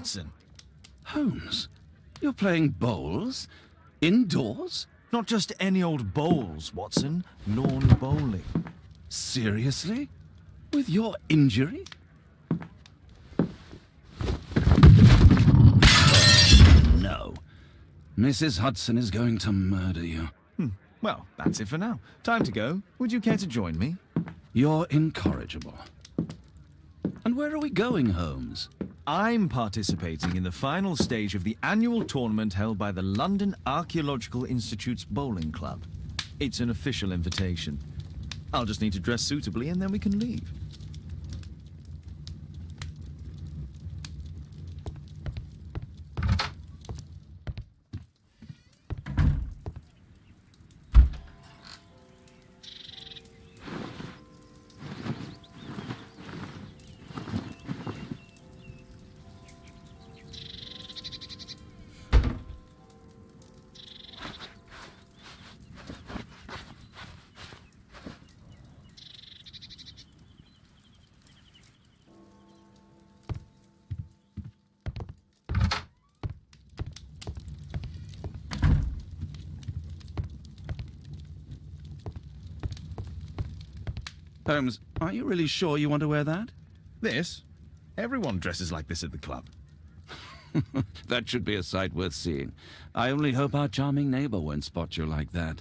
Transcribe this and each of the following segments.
Watson. Holmes, you're playing bowls? Indoors? Not just any old bowls, Watson. Lawn bowling. Seriously? With your injury? No. Mrs. Hudson is going to murder you. Well, that's it for now. Time to go. Would you care to join me? You're incorrigible. And where are we going, Holmes? I'm participating in the final stage of the annual tournament held by the London Archaeological Institute's bowling club. It's an official invitation. I'll just need to dress suitably and then we can leave. Holmes, are you really sure you want to wear that? This? Everyone dresses like this at the club. That should be a sight worth seeing. I only hope our charming neighbor won't spot you like that.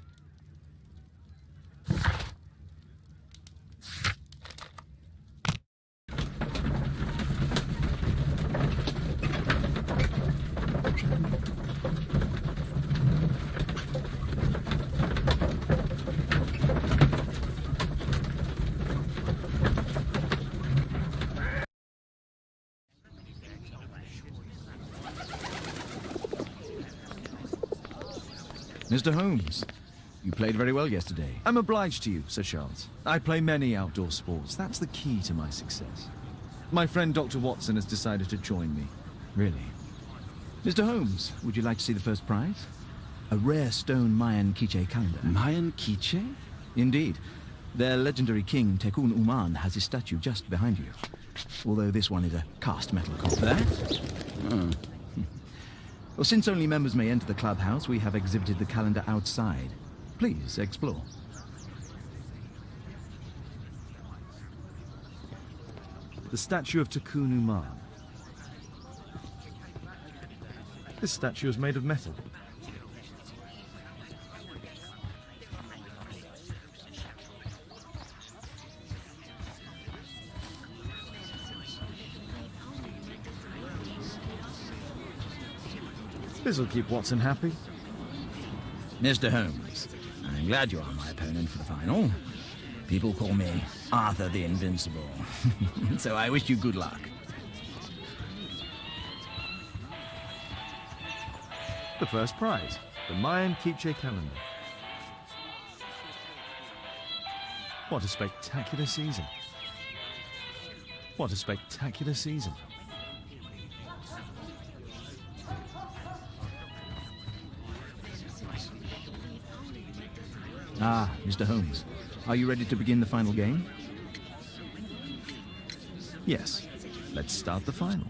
Mr. Holmes, you played very well yesterday. I'm obliged to you, Sir Charles. I play many outdoor sports. That's the key to my success. My friend Dr. Watson has decided to join me. Really. Mr. Holmes, would you like to see the first prize? A rare stone Mayan quiche calendar. Mayan quiche? Indeed. Their legendary king, Tekun Uman, has his statue just behind you. Although this one is a cast metal copy. That? Oh. Well, since only members may enter the clubhouse, we have exhibited the calendar outside. Please, explore. The statue of Tekun Uman. This statue is made of metal. This'll keep Watson happy. Mr. Holmes, I'm glad you are my opponent for the final. People call me Arthur the Invincible. So I wish you good luck. The first prize, the Mayan quiche calendar. What a spectacular season. What a spectacular season. Ah, Mr. Holmes, are you ready to begin the final game? Yes, let's start the final.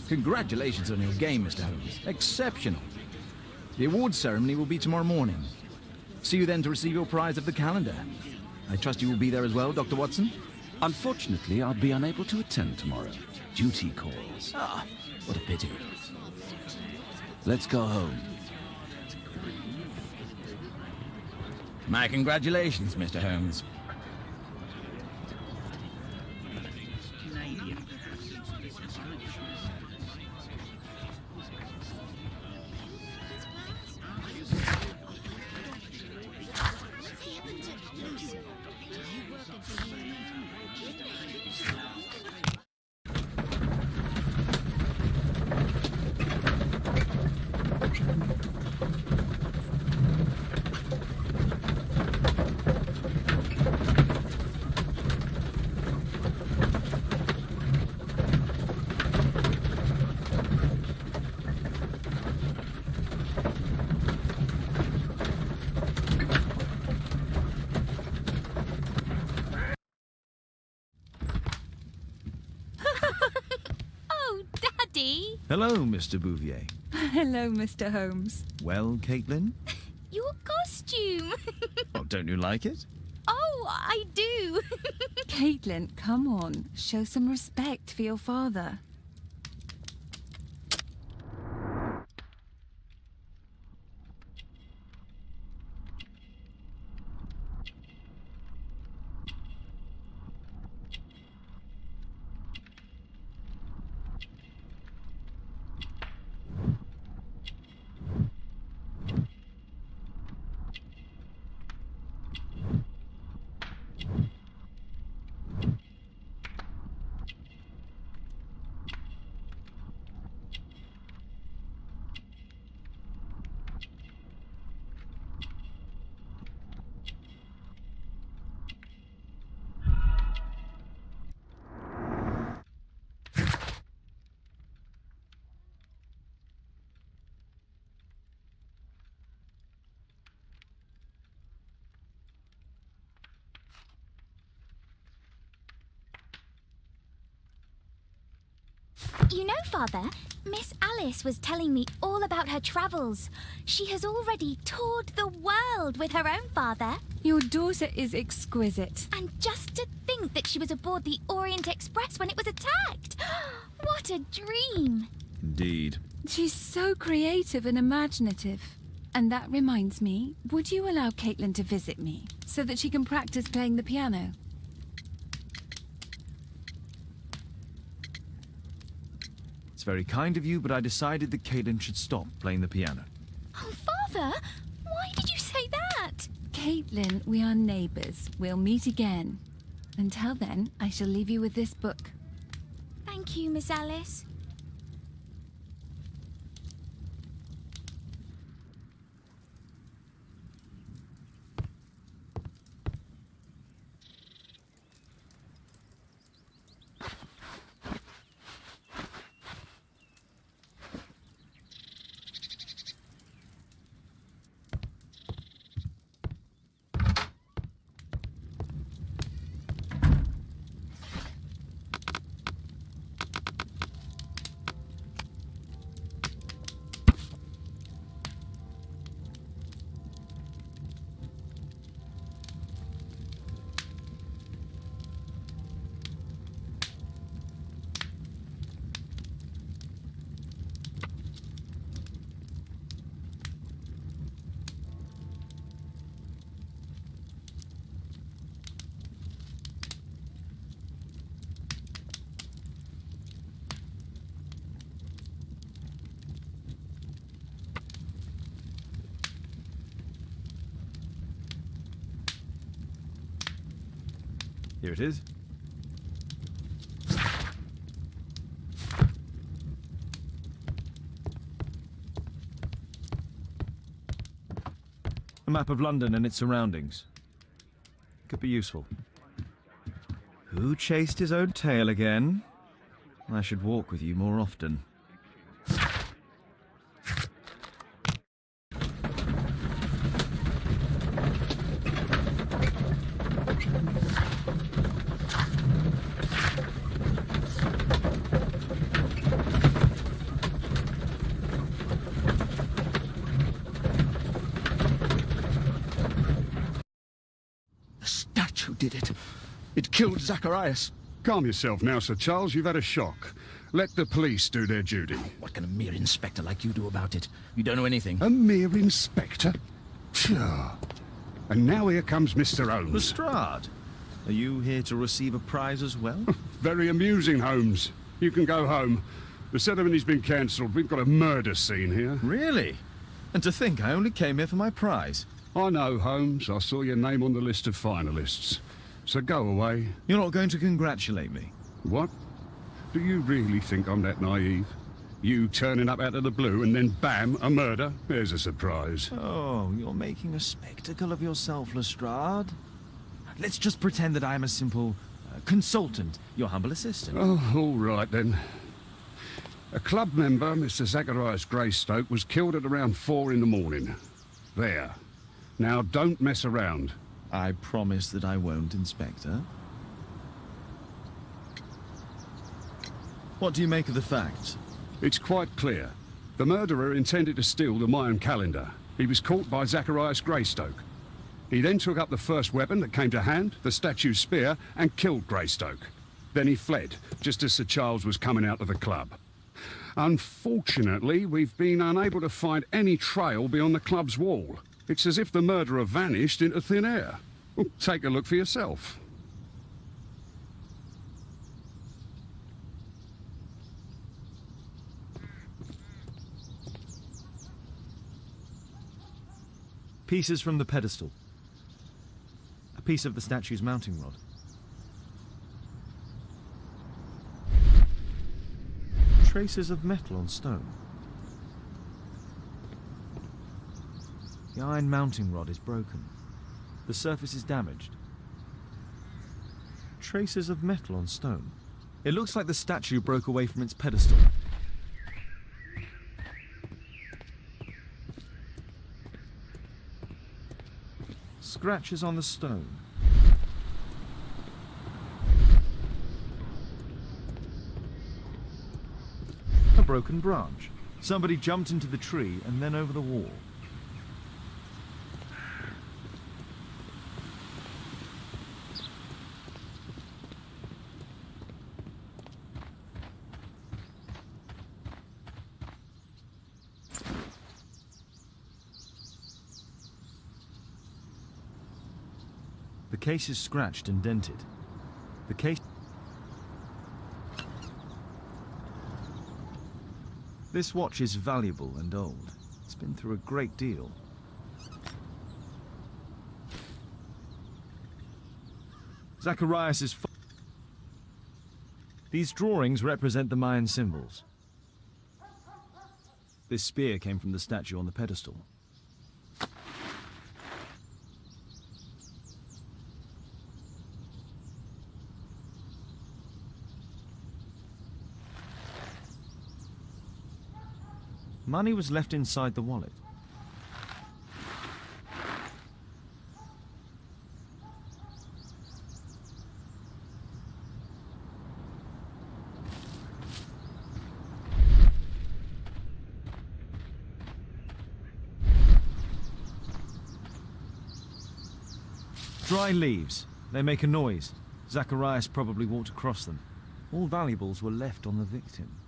Congratulations on your game, Mr. Holmes. Exceptional. The awards ceremony will be tomorrow morning. See you then to receive your prize of the calendar. I trust you will be there as well, Dr. Watson? Unfortunately, I'll be unable to attend tomorrow. Duty calls. Ah, what a pity. Let's go home. My congratulations, Mr. Holmes. Oh, Daddy! Hello, Mr. Bouvier. Hello, Mr. Holmes. Well, Caitlin? Your costume! Oh, don't you like it? Oh, I do! Caitlin, come on. Show some respect for your father. You know, Father, Miss Alice was telling me all about her travels. She has already toured the world with her own father. Your daughter is exquisite. And just to think that she was aboard the Orient Express when it was attacked. What a dream. Indeed. She's so creative and imaginative. And that reminds me, would you allow Caitlin to visit me so that she can practice playing the piano? It's very kind of you, but I decided that Caitlin should stop playing the piano. Oh, Father, why did you say that? Caitlin, we are neighbours. We'll meet again. Until then, I shall leave you with this book. Thank you, Miss Alice. Here it is. A map of London and its surroundings. Could be useful. Who chased his own tail again? I should walk with you more often. killed Zacharias. Calm yourself now, Sir Charles. You've had a shock. Let the police do their duty. What can a mere inspector like you do about it? You don't know anything. A mere inspector? Phew. And now here comes Mr. Holmes. Lestrade, are you here to receive a prize as well? Very amusing, Holmes. You can go home. The ceremony's been cancelled. We've got a murder scene here. Really? And to think I only came here for my prize. I know, Holmes. I saw your name on the list of finalists. So go away. You're not going to congratulate me? What? Do you really think I'm that naive? You turning up out of the blue and then bam, a murder? There's a surprise. Oh, you're making a spectacle of yourself, Lestrade. Let's just pretend that I am a simple consultant, your humble assistant. Oh, all right then. A club member, Mr. Zacharias Greystoke, was killed at around 4 in the morning. There. Now, don't mess around. I promise that I won't, Inspector. What do you make of the facts? It's quite clear. The murderer intended to steal the Mayan calendar. He was caught by Zacharias Greystoke. He then took up the first weapon that came to hand, the statue's spear, and killed Greystoke. Then he fled, just as Sir Charles was coming out of the club. Unfortunately, we've been unable to find any trail beyond the club's wall. It's as if the murderer vanished into thin air. Well, take a look for yourself. Pieces from the pedestal. A piece of the statue's mounting rod. Traces of metal on stone. The iron mounting rod is broken. The surface is damaged. Traces of metal on stone. It looks like the statue broke away from its pedestal. Scratches on the stone. A broken branch. Somebody jumped into the tree and then over the wall. The case is scratched and dented. The case... This watch is valuable and old. It's been through a great deal. Zacharias' These drawings represent the Mayan symbols. This spear came from the statue on the pedestal. Money was left inside the wallet. Dry leaves. They make a noise. Zacharias probably walked across them. All valuables were left on the victim.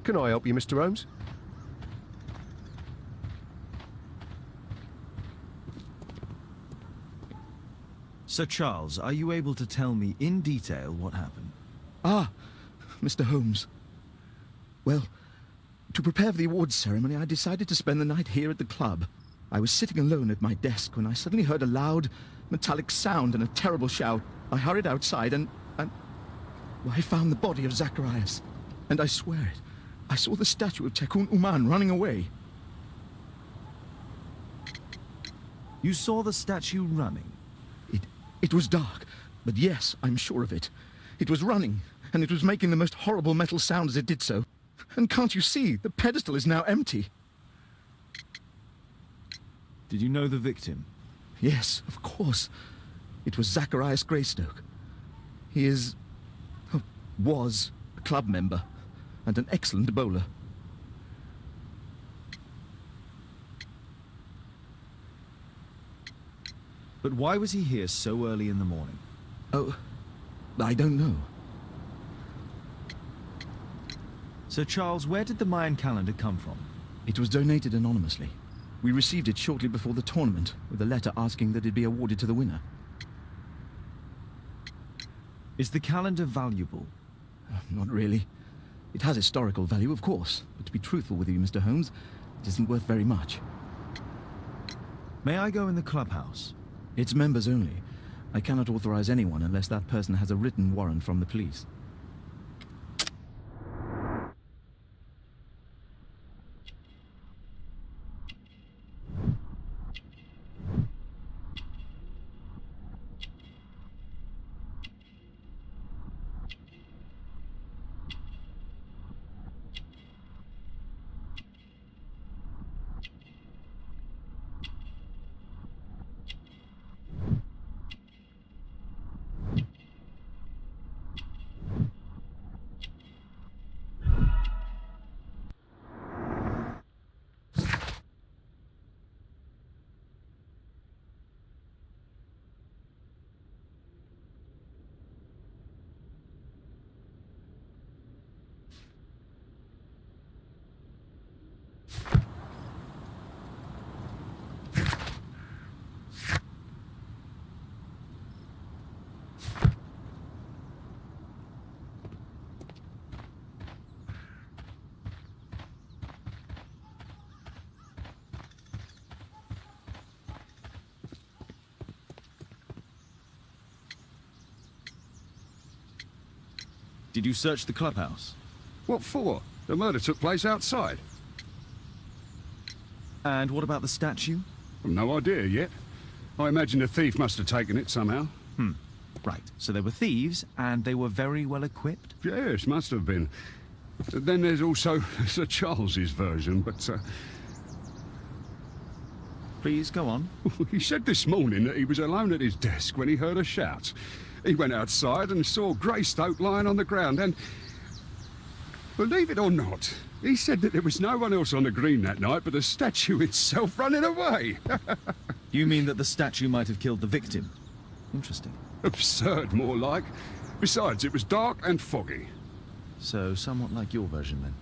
Can I help you, Mr. Holmes? Sir Charles, are you able to tell me in detail what happened? Ah, Mr. Holmes. Well, to prepare for the awards ceremony, I decided to spend the night here at the club. I was sitting alone at my desk when I suddenly heard a loud, metallic sound and a terrible shout. I hurried outside and I found the body of Zacharias. And I swear it, I saw the statue of Tekun Uman running away. You saw the statue running? It was dark, but yes, I'm sure of it. It was running, and it was making the most horrible metal sound as it did so. And can't you see, the pedestal is now empty. Did you know the victim? Yes, of course. It was Zacharias Greystoke. He was a club member. and an excellent bowler. But why was he here so early in the morning? Oh, I don't know. Sir Charles, where did the Mayan calendar come from? It was donated anonymously. We received it shortly before the tournament, with a letter asking that it be awarded to the winner. Is the calendar valuable? Not really. It has historical value, of course, but to be truthful with you, Mr. Holmes, it isn't worth very much. May I go in the clubhouse? It's members only. I cannot authorize anyone unless that person has a written warrant from the police. Did you search the clubhouse? What for? The murder took place outside. And what about the statue? No idea yet. I imagine the thief must have taken it somehow. Right, so there were thieves, and they were very well equipped? Yes, must have been. Then there's also Sir Charles's version, but Please, go on. he said this morning that he was alone at his desk when he heard a shout. He went outside and saw Greystoke lying on the ground and, believe it or not, he said that there was no one else on the green that night but the statue itself running away. You mean that the statue might have killed the victim? Interesting. Absurd, more like. Besides, it was dark and foggy. So, somewhat like your version, then.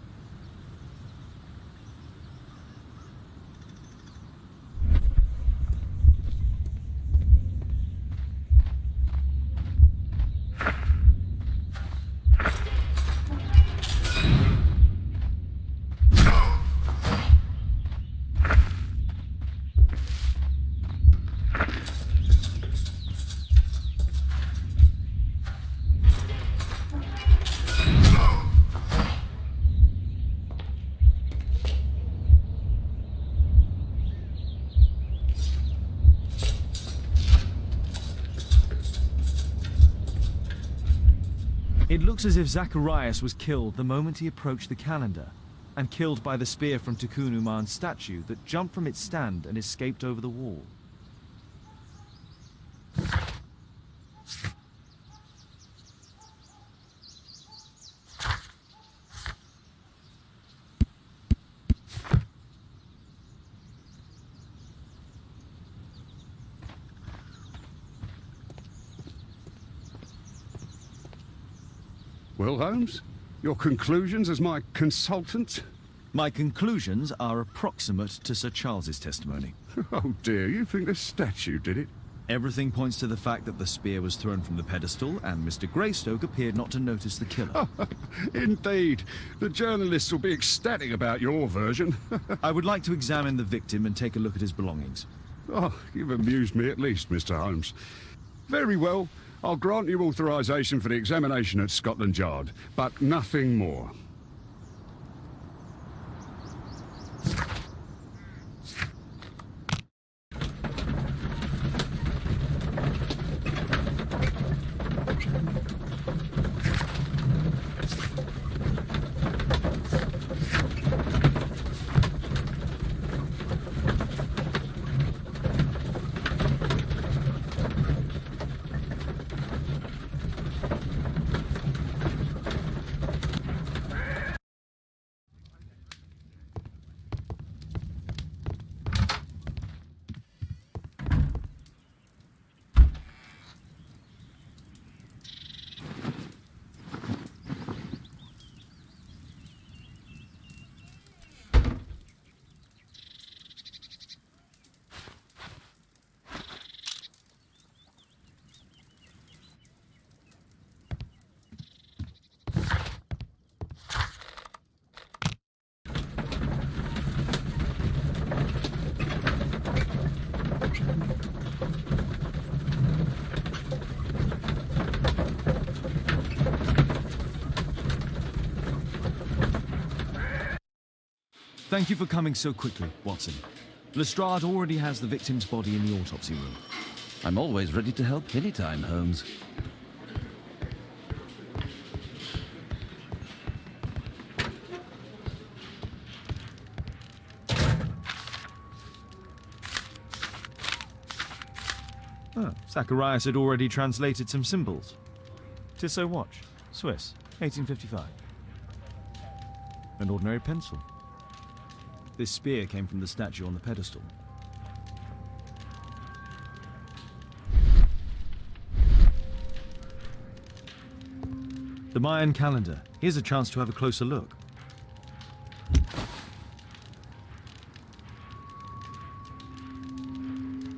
It looks as if Zacharias was killed the moment he approached the calendar, and killed by the spear from Tukunuman's statue that jumped from its stand and escaped over the wall. Well, Holmes, your conclusions as my consultant? My conclusions are approximate to Sir Charles's testimony. Oh dear, you think the statue did it? Everything points to the fact that the spear was thrown from the pedestal, and Mr. Greystoke appeared not to notice the killer. Indeed. The journalists will be ecstatic about your version. I would like to examine the victim and take a look at his belongings. Oh, you've amused me at least, Mr. Holmes. Very well. I'll grant you authorization for the examination at Scotland Yard, but nothing more. Thank you for coming so quickly, Watson. Lestrade already has the victim's body in the autopsy room. I'm always ready to help anytime, Holmes. Oh, Zacharias had already translated some symbols. Tissot watch, Swiss, 1855. An ordinary pencil. This spear came from the statue on the pedestal. The Mayan calendar. Here's a chance to have a closer look.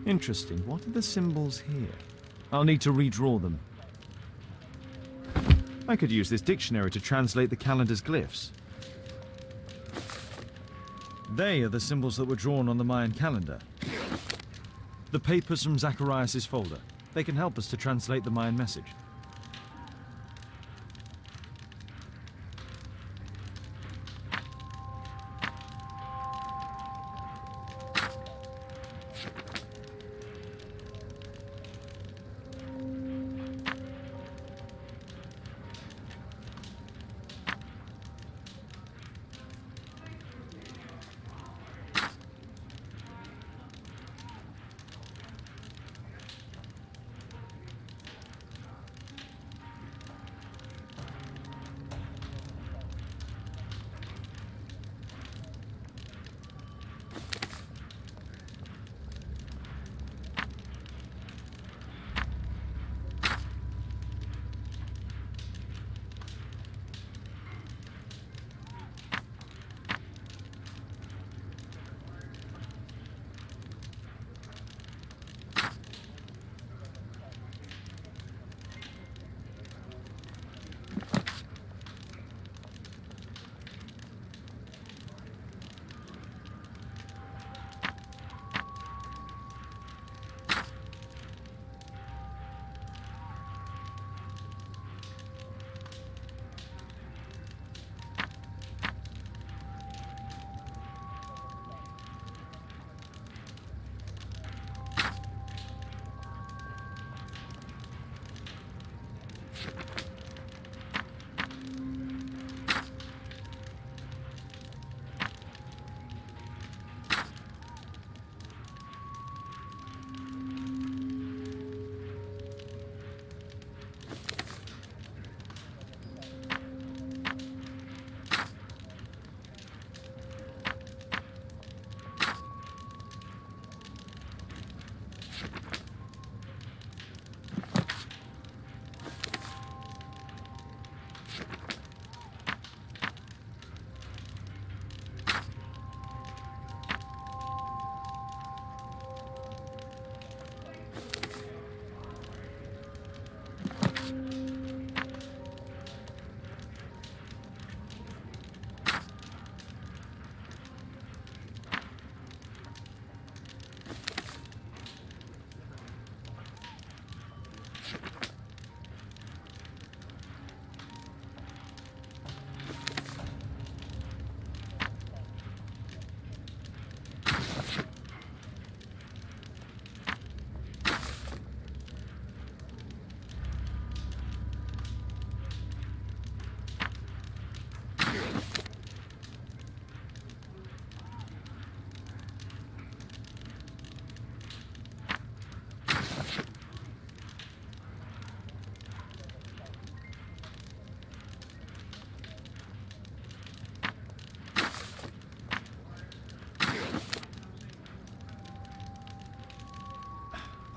Interesting. What are the symbols here? I'll need to redraw them. I could use this dictionary to translate the calendar's glyphs. They are the symbols that were drawn on the Mayan calendar. The papers from Zacharias' folder. They can help us to translate the Mayan message.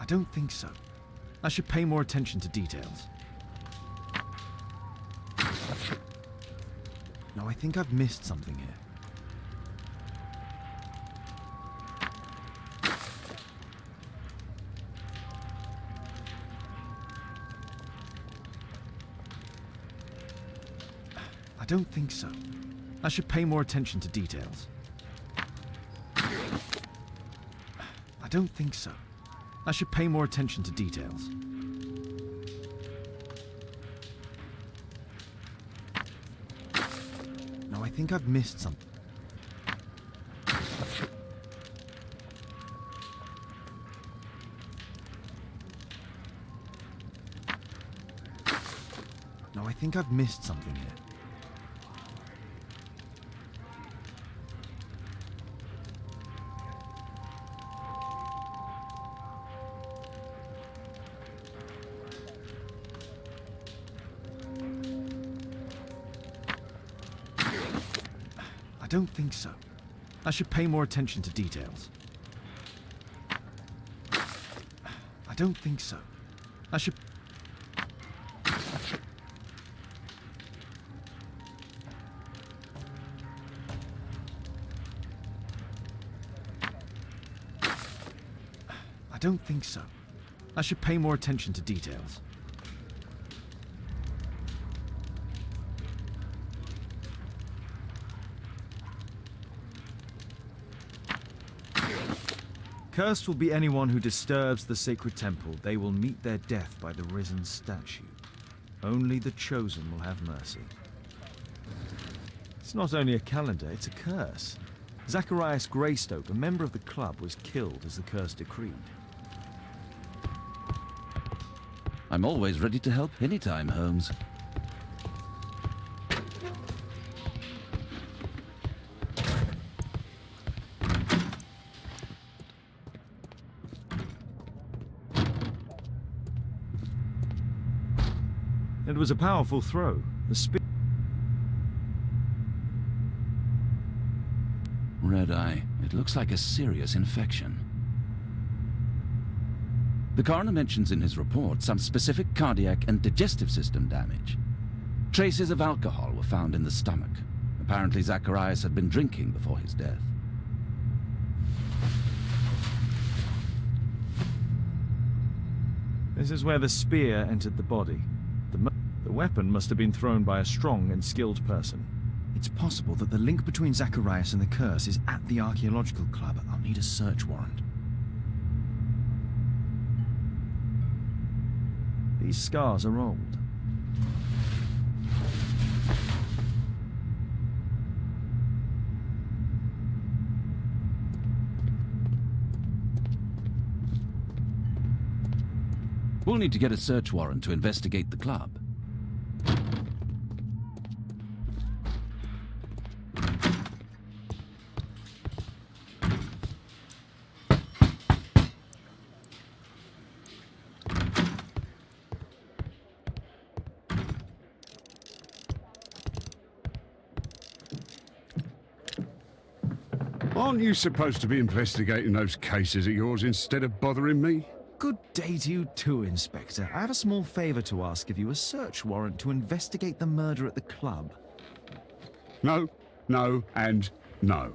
I don't think so. I should pay more attention to details. No, I think I've missed something here. I don't think so. I should pay more attention to details. I don't think so. I should pay more attention to details. No, I think I've missed something. I think I've missed something here. I don't think so. I should pay more attention to details. I don't think so. I should... I don't think so. I should pay more attention to details. Cursed will be anyone who disturbs the sacred temple. They will meet their death by the risen statue. Only the chosen will have mercy. It's not only a calendar, it's a curse. Zacharias Greystoke, a member of the club, was killed as the curse decreed. I'm always ready to help anytime, Holmes. It was a powerful throw. The spear... Red eye. It looks like a serious infection. The coroner mentions in his report some specific cardiac and digestive system damage. Traces of alcohol were found in the stomach. Apparently Zacharias had been drinking before his death. This is where the spear entered the body. The weapon must have been thrown by a strong and skilled person. It's possible that the link between Zacharias and the curse is at the archaeological club. I'll need a search warrant. These scars are old. We'll need to get a search warrant to investigate the club. Aren't you supposed to be investigating those cases of yours instead of bothering me? Good day to you too, Inspector. I have a small favor to ask of you, a search warrant to investigate the murder at the club. No, no, and no.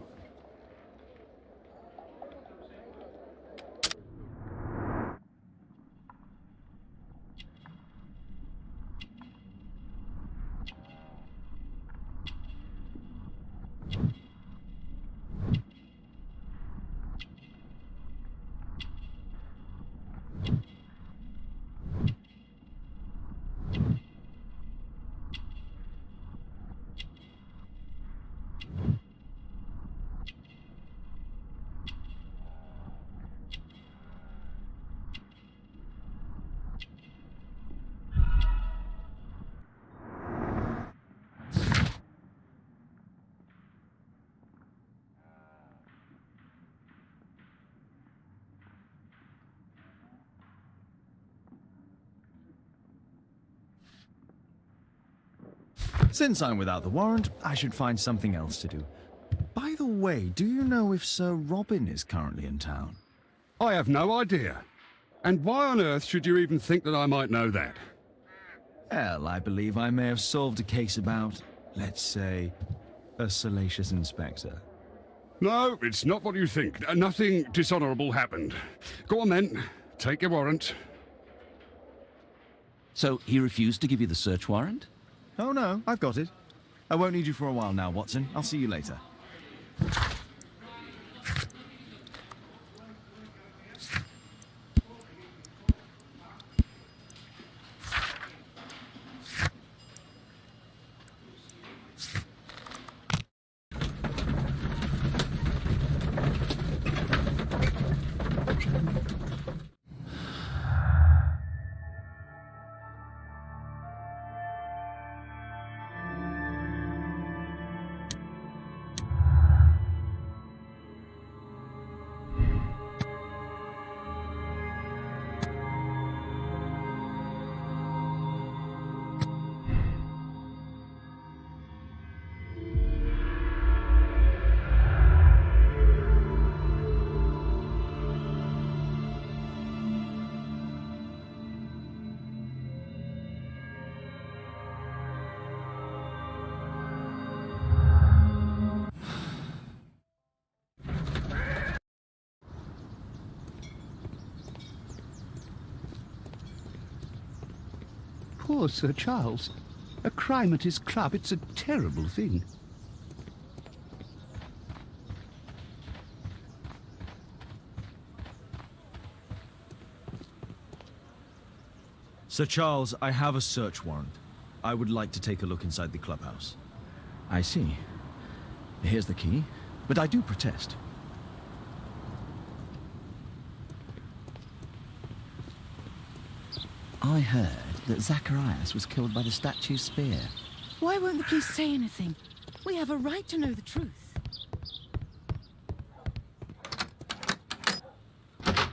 Since I'm without the warrant, I should find something else to do. By the way, do you know if Sir Robin is currently in town? I have no idea. And why on earth should you even think that I might know that? Well, I believe I may have solved a case about, let's say, a salacious inspector. No, it's not what you think. Nothing dishonourable happened. Go on then. Take your warrant. So he refused to give you the search warrant? Oh no, I've got it. I won't need you for a while now, Watson. I'll see you later. Poor Sir Charles. A crime at his club, it's a terrible thing. Sir Charles, I have a search warrant. I would like to take a look inside the clubhouse. I see. Here's the key, but I do protest. I heard that Zacharias was killed by the statue's spear. Why won't the police say anything? We have a right to know the truth. I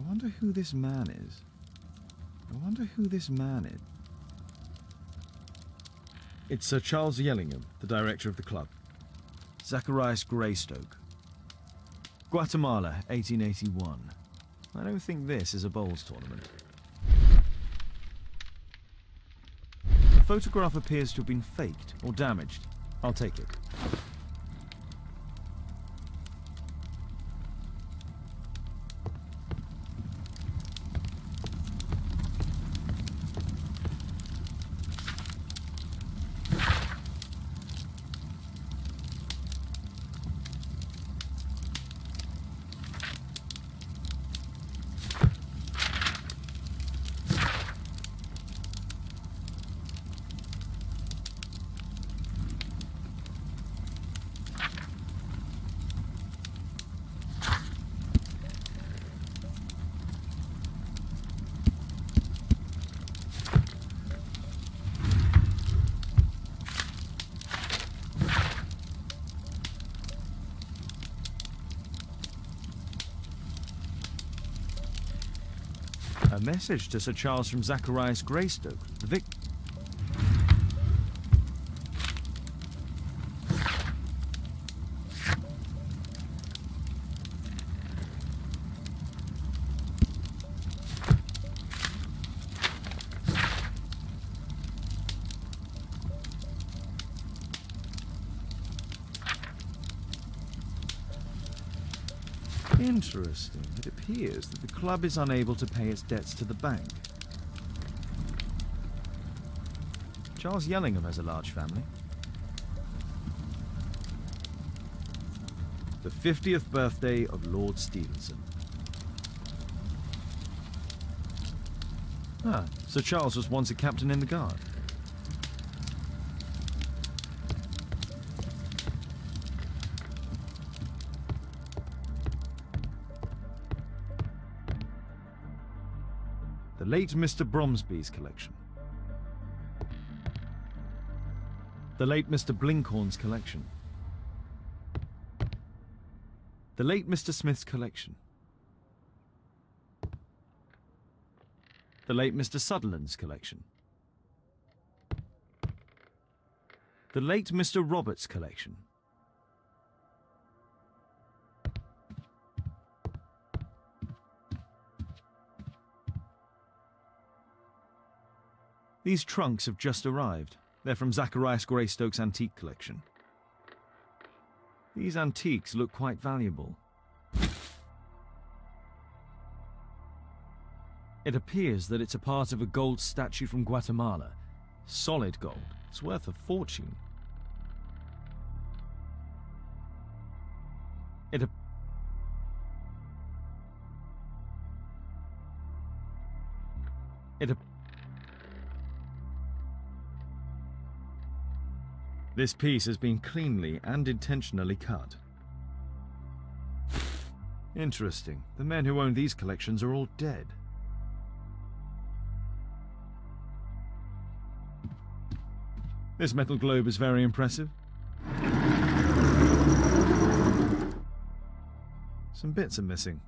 wonder who this man is. It's Sir Charles Yellingham, the director of the club. Zacharias Greystoke. Guatemala, 1881. I don't think this is a bowls tournament. The photograph appears to have been faked or damaged. I'll take it. A message to Sir Charles from Zacharias Greystoke, the victim. Interesting. It appears that the club is unable to pay its debts to the bank. Charles Yellingham has a large family. The 50th birthday of Lord Stevenson. Ah, Sir Charles was once a captain in the guard. The late Mr. Bromsby's collection. The late Mr. Blinkhorn's collection. The late Mr. Smith's collection. The late Mr. Sutherland's collection. The late Mr. Roberts' collection. These trunks have just arrived. They're from Zacharias Greystoke's antique collection. These antiques look quite valuable. It appears that it's a part of a gold statue from Guatemala. Solid gold. It's worth a fortune. This piece has been cleanly and intentionally cut. Interesting. The men who own these collections are all dead. This metal globe is very impressive. Some bits are missing.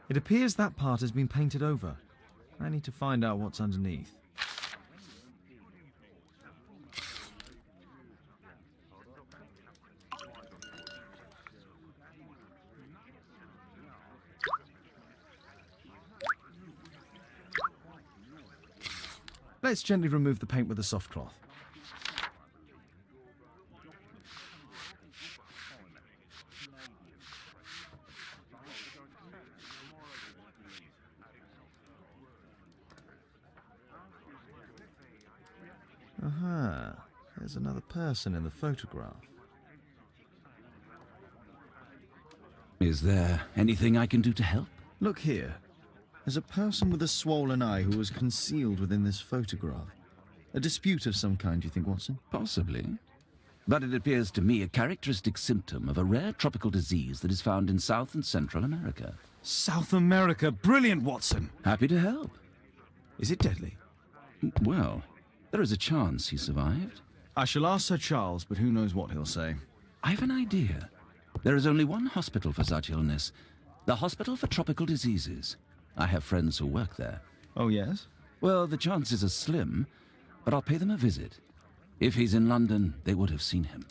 It appears that part has been painted over. I need to find out what's underneath. Let's gently remove the paint with a soft cloth. Aha, there's another person in the photograph. Is there anything I can do to help? Look here. There's a person with a swollen eye who was concealed within this photograph. A dispute of some kind, you think, Watson? Possibly. But it appears to me a characteristic symptom of a rare tropical disease that is found in South and Central America. South America! Brilliant, Watson! Happy to help. Is it deadly? Well, there is a chance he survived. I shall ask Sir Charles, but who knows what he'll say. I have an idea. There is only one hospital for such illness. The Hospital for Tropical Diseases. I have friends who work there. Oh, yes? Well, the chances are slim, but I'll pay them a visit. If he's in London, they would have seen him.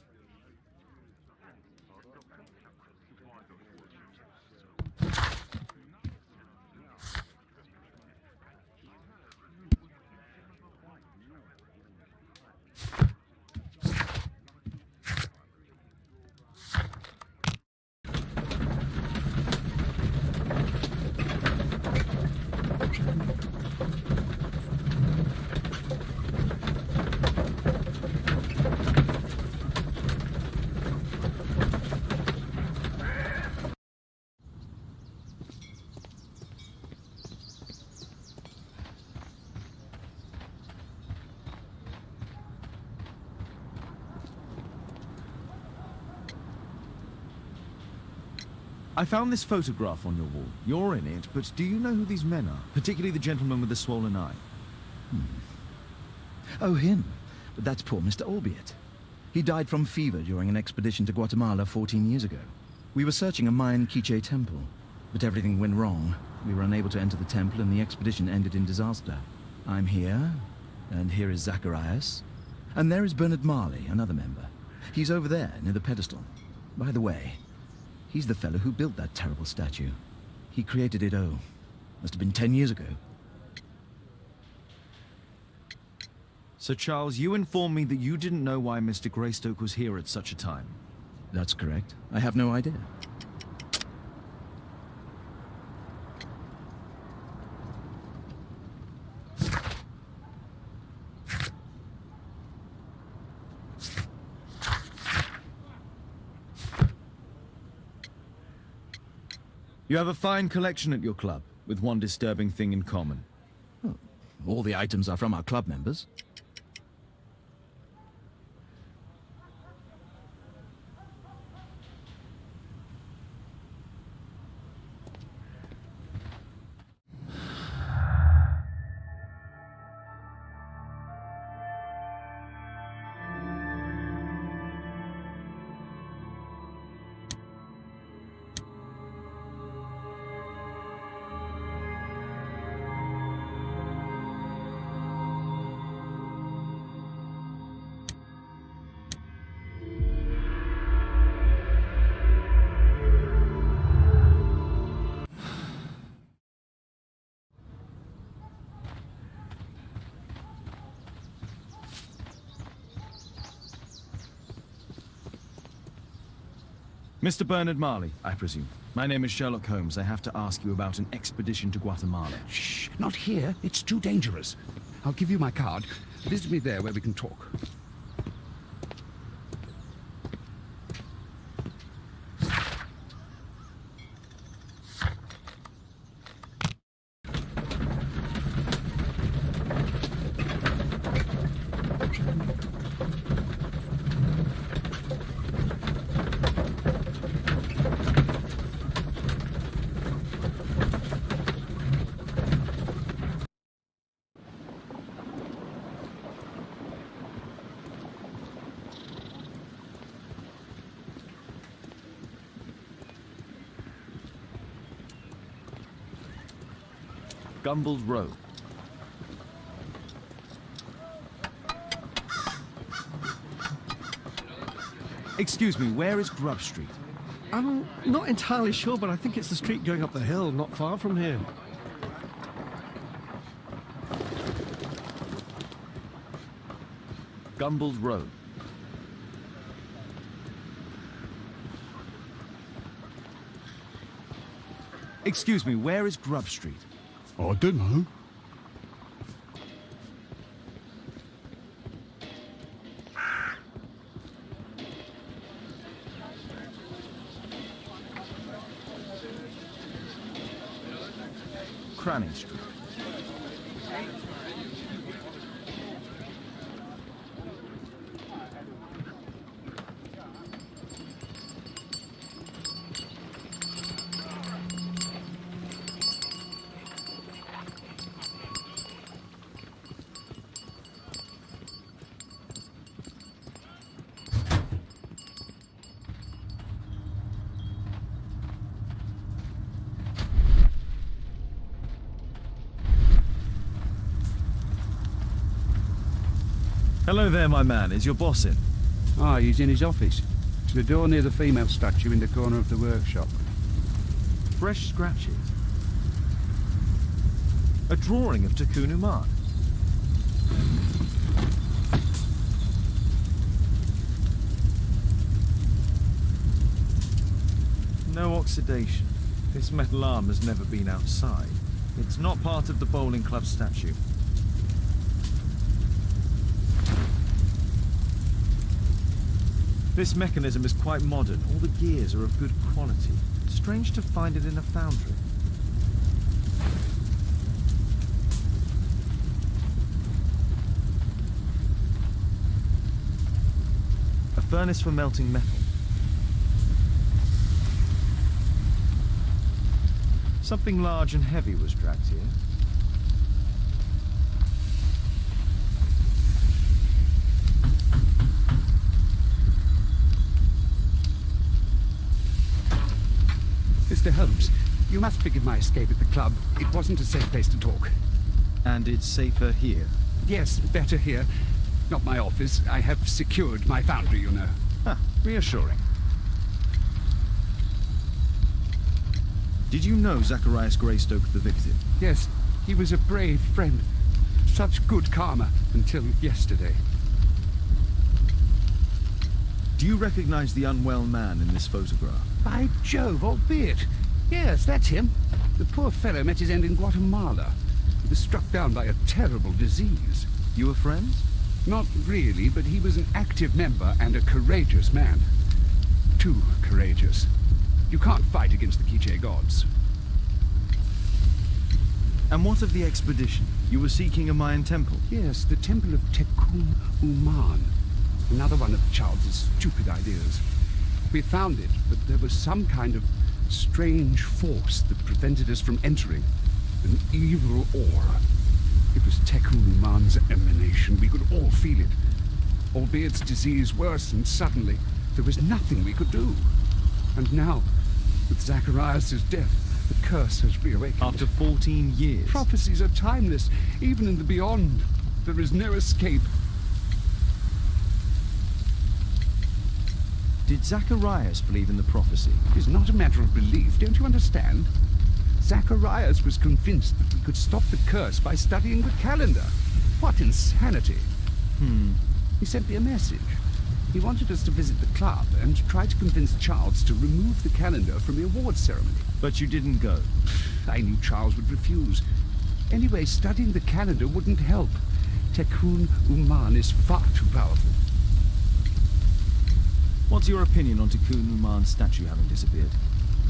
I found this photograph on your wall. You're in it, but do you know who these men are? Particularly the gentleman with the swollen eye. Oh, him. But that's poor Mr. Albiot. He died from fever during an expedition to Guatemala 14 years ago. We were searching a Mayan Quiche temple, but everything went wrong. We were unable to enter the temple and the expedition ended in disaster. I'm here, and here is Zacharias. And there is Bernard Marley, another member. He's over there, near the pedestal. By the way, he's the fellow who built that terrible statue. He created it, must have been 10 years ago. Sir Charles, you informed me that you didn't know why Mr. Greystoke was here at such a time. That's correct. I have no idea. You have a fine collection at your club, with one disturbing thing in common. Oh, all the items are from our club members. Mr. Bernard Marley, I presume. My name is Sherlock Holmes. I have to ask you about an expedition to Guatemala. Shh, not here. It's too dangerous. I'll give you my card. Visit me there where we can talk. Gumballs Road. Excuse me, where is Grub Street? I'm not entirely sure, but I think it's the street going up the hill, not far from here. Gumballs Road. Excuse me, where is Grub Street? I don't know. Cranny Street. Hello there, my man. Is your boss in? Ah, he's in his office. It's the door near the female statue in the corner of the workshop. Fresh scratches. A drawing of Takun Uman. No oxidation. This metal arm has never been outside. It's not part of the bowling club statue. This mechanism is quite modern. All the gears are of good quality. Strange to find it in a foundry. A furnace for melting metal. Something large and heavy was dragged here. Mr. Holmes, you must forgive my escape at the club. It wasn't a safe place to talk. And it's safer here. Yes, better here. Not my office. I have secured my foundry, you know. Reassuring. Did you know Zacharias Greystoke, the victim? Yes, he was a brave friend. Such good karma until yesterday. Do you recognize the unwell man in this photograph? By Jove, albeit. Yes, that's him. The poor fellow met his end in Guatemala. He was struck down by a terrible disease. You were friends? Not really, but he was an active member and a courageous man. Too courageous. You can't fight against the Quiche gods. And what of the expedition? You were seeking a Mayan temple? Yes, the temple of Tekun Uman. Another one of Charles's stupid ideas. We found it, but there was some kind of strange force that prevented us from entering. An evil aura. It was Tekun Uman's emanation. We could all feel it. Albeit its disease worsened suddenly, there was nothing we could do. And now, with Zacharias' death, the curse has reawakened. After 14 years? Prophecies are timeless, even in the beyond. There is no escape. Did Zacharias believe in the prophecy? It's not a matter of belief, don't you understand? Zacharias was convinced that we could stop the curse by studying the calendar. What insanity! He sent me a message. He wanted us to visit the club and try to convince Charles to remove the calendar from the awards ceremony. But you didn't go? I knew Charles would refuse. Anyway, studying the calendar wouldn't help. Tekun Uman is far too powerful. What's your opinion on Tekun Uman's statue having disappeared?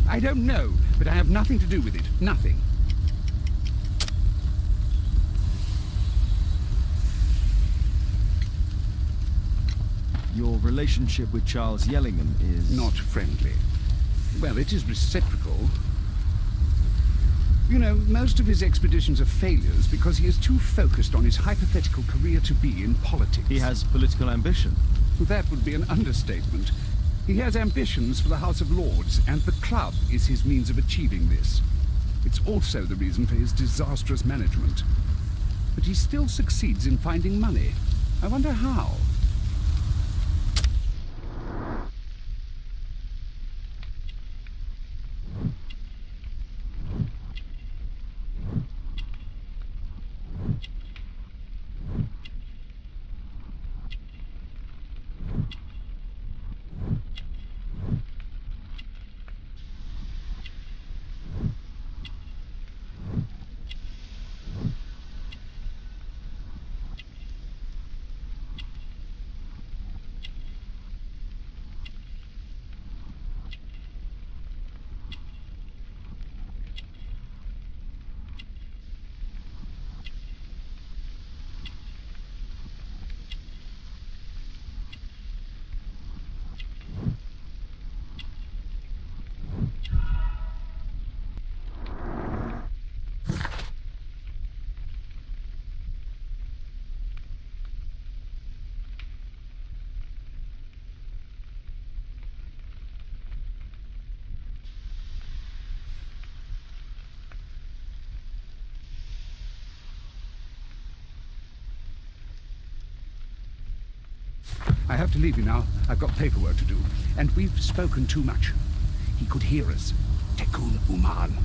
I don't know, but I have nothing to do with it. Nothing. Your relationship with Charles Yellingham is... Not friendly. Well, it is reciprocal. You know, most of his expeditions are failures because he is too focused on his hypothetical career to be in politics. He has political ambition. That would be an understatement. He has ambitions for the House of Lords, and the club is his means of achieving this. It's also the reason for his disastrous management. But he still succeeds in finding money. I wonder how. I have to leave you now. I've got paperwork to do. And we've spoken too much. He could hear us. Tekun Uman.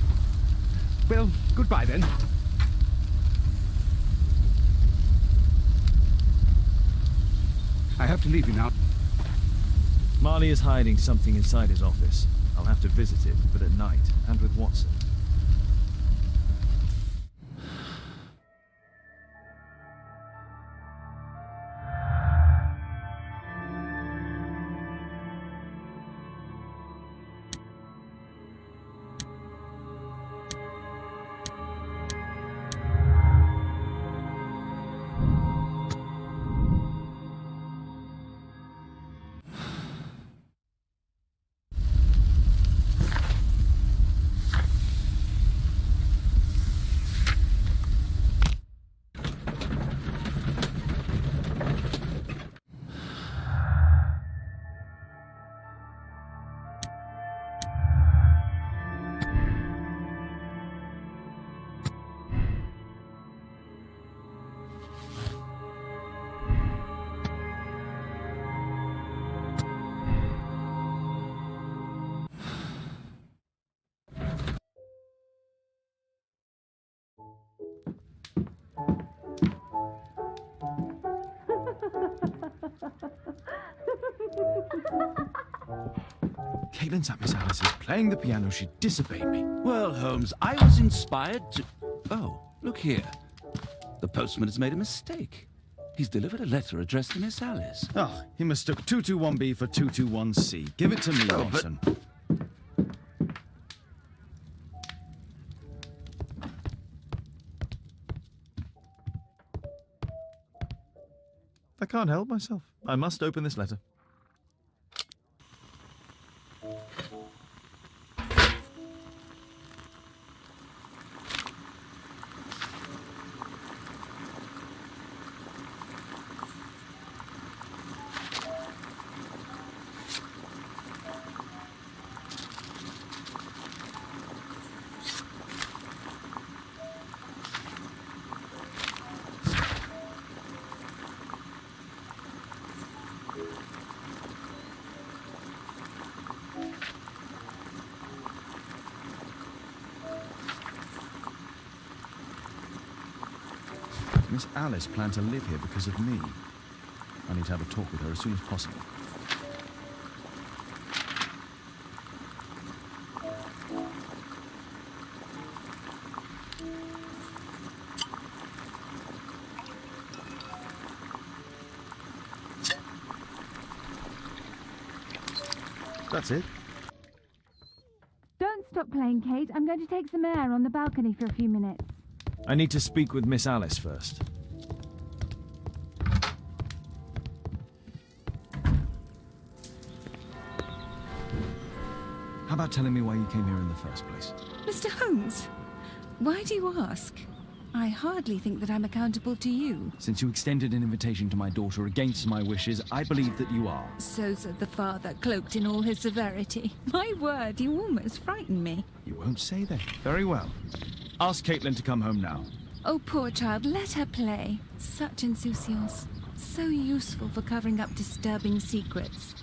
Well, goodbye then. I have to leave you now. Marley is hiding something inside his office. I'll have to visit it, but at night, and with Watson. Caitlin's at Miss Alice's playing the piano. She'd disobeyed me. Well, Holmes, I was inspired to... Oh, look here. The postman has made a mistake. He's delivered a letter addressed to Miss Alice. Oh, he mistook 221B for 221C. Give it to me, Watson. I can't help myself. I must open this letter. Miss Alice planned to live here because of me. I need to have a talk with her as soon as possible. That's it. Don't stop playing, Kate. I'm going to take some air on the balcony for a few minutes. I need to speak with Miss Alice first. How about telling me why you came here in the first place? Mr. Holmes, why do you ask? I hardly think that I'm accountable to you. Since you extended an invitation to my daughter against my wishes, I believe that you are. So said the father, cloaked in all his severity. My word, you almost frightened me. You won't say that. Very well. Ask Caitlin to come home now. Oh, poor child, let her play. Such insouciance. So useful for covering up disturbing secrets.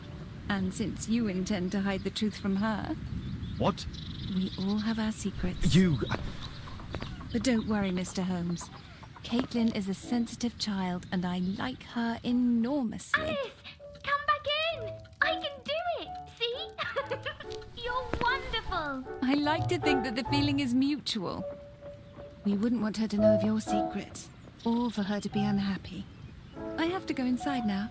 And since you intend to hide the truth from her... What? We all have our secrets. You... But don't worry, Mr. Holmes. Caitlin is a sensitive child, and I like her enormously. Alice, come back in. I can do it. See? You're wonderful. I like to think that the feeling is mutual. We wouldn't want her to know of your secret, or for her to be unhappy. I have to go inside now.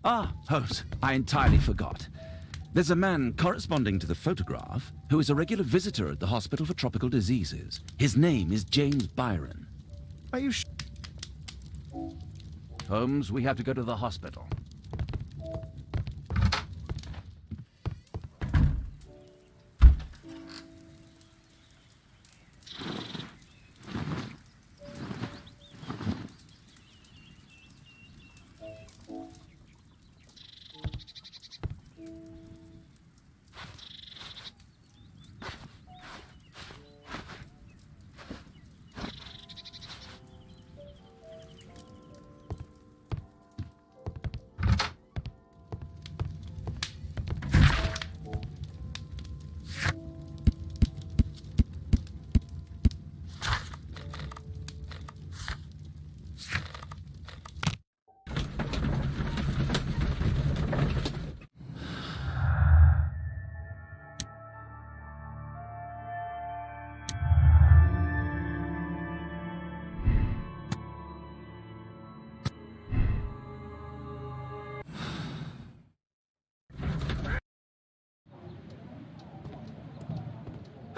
Ah, Holmes, I entirely forgot. There's a man corresponding to the photograph who is a regular visitor at the Hospital for Tropical Diseases. His name is James Byron. Are you Holmes, we have to go to the hospital.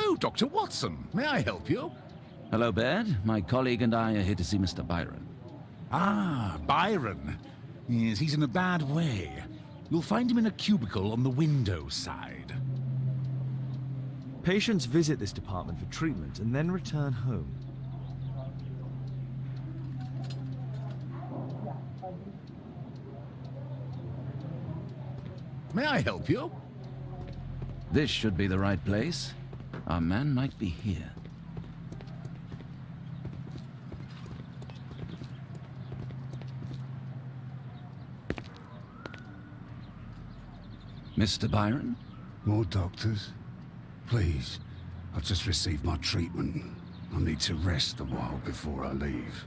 Oh, Dr. Watson, may I help you? Hello, Baird. My colleague and I are here to see Mr. Byron. Ah, Byron. Yes, he's in a bad way. You'll find him in a cubicle on the window side. Patients visit this department for treatment and then return home. May I help you? This should be the right place. Our man might be here. Mr. Byron? More doctors? Please. I've just received my treatment. I need to rest a while before I leave.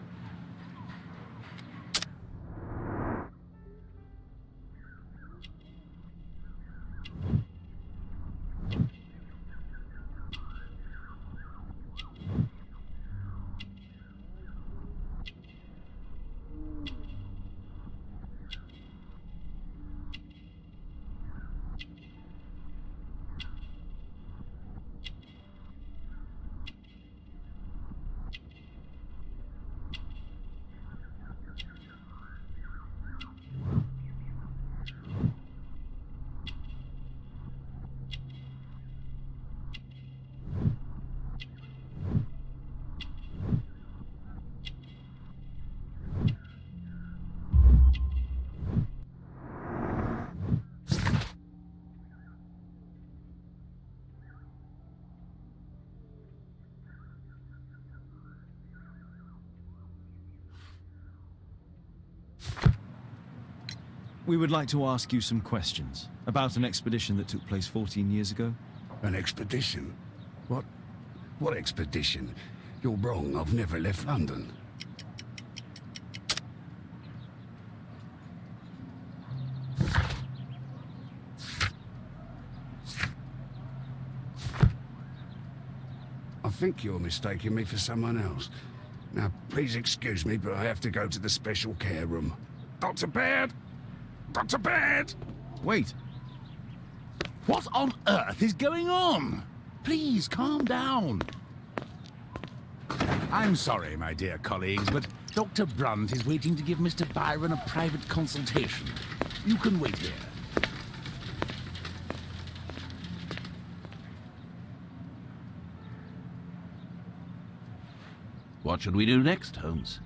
We would like to ask you some questions about an expedition that took place 14 years ago. An expedition? What expedition? You're wrong. I've never left London. I think you're mistaking me for someone else. Now, please excuse me, but I have to go to the special care room. Dr. Baird! Dr. Baird! Wait. What on earth is going on? Please, calm down. I'm sorry, my dear colleagues, but Dr. Brunt is waiting to give Mr. Byron a private consultation. You can wait here. What should we do next, Holmes?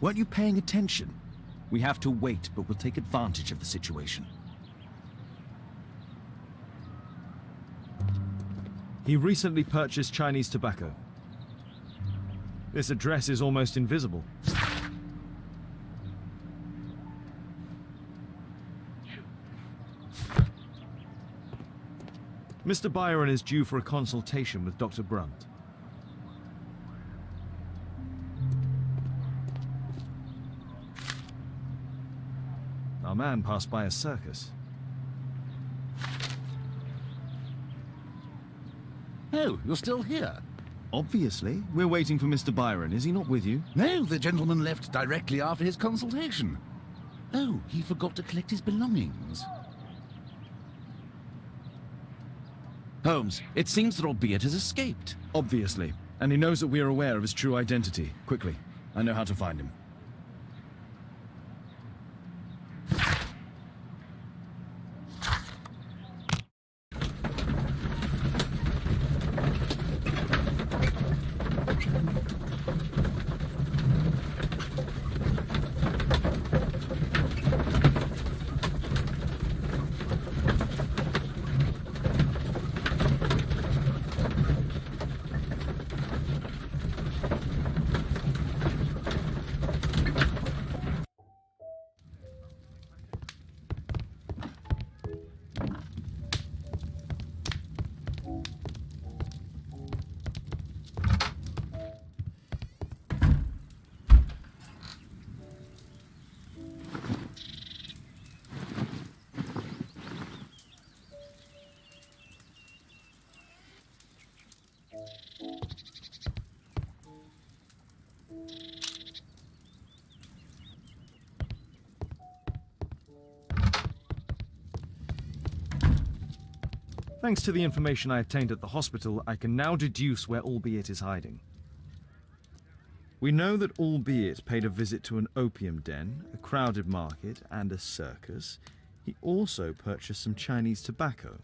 Weren't you paying attention? We have to wait, but we'll take advantage of the situation. He recently purchased Chinese tobacco. This address is almost invisible. Mr. Byron is due for a consultation with Dr. Brunt. Our man passed by a circus. Oh, you're still here? Obviously. We're waiting for Mr. Byron. Is he not with you? No, the gentleman left directly after his consultation. Oh, he forgot to collect his belongings. Holmes, it seems that Albeit has escaped. Obviously. And he knows that we are aware of his true identity. Quickly. I know how to find him. Thanks to the information I obtained at the hospital, I can now deduce where Albeit is hiding. We know that Albeit paid a visit to an opium den, a crowded market, and a circus. He also purchased some Chinese tobacco.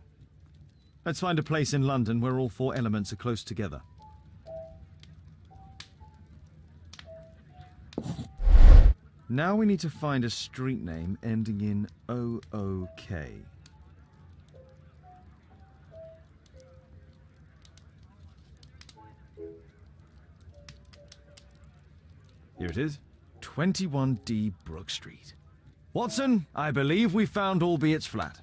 Let's find a place in London where all four elements are close together. Now we need to find a street name ending in OOK. Here it is. 21D Brook Street. Watson, I believe we found Albeit's flat.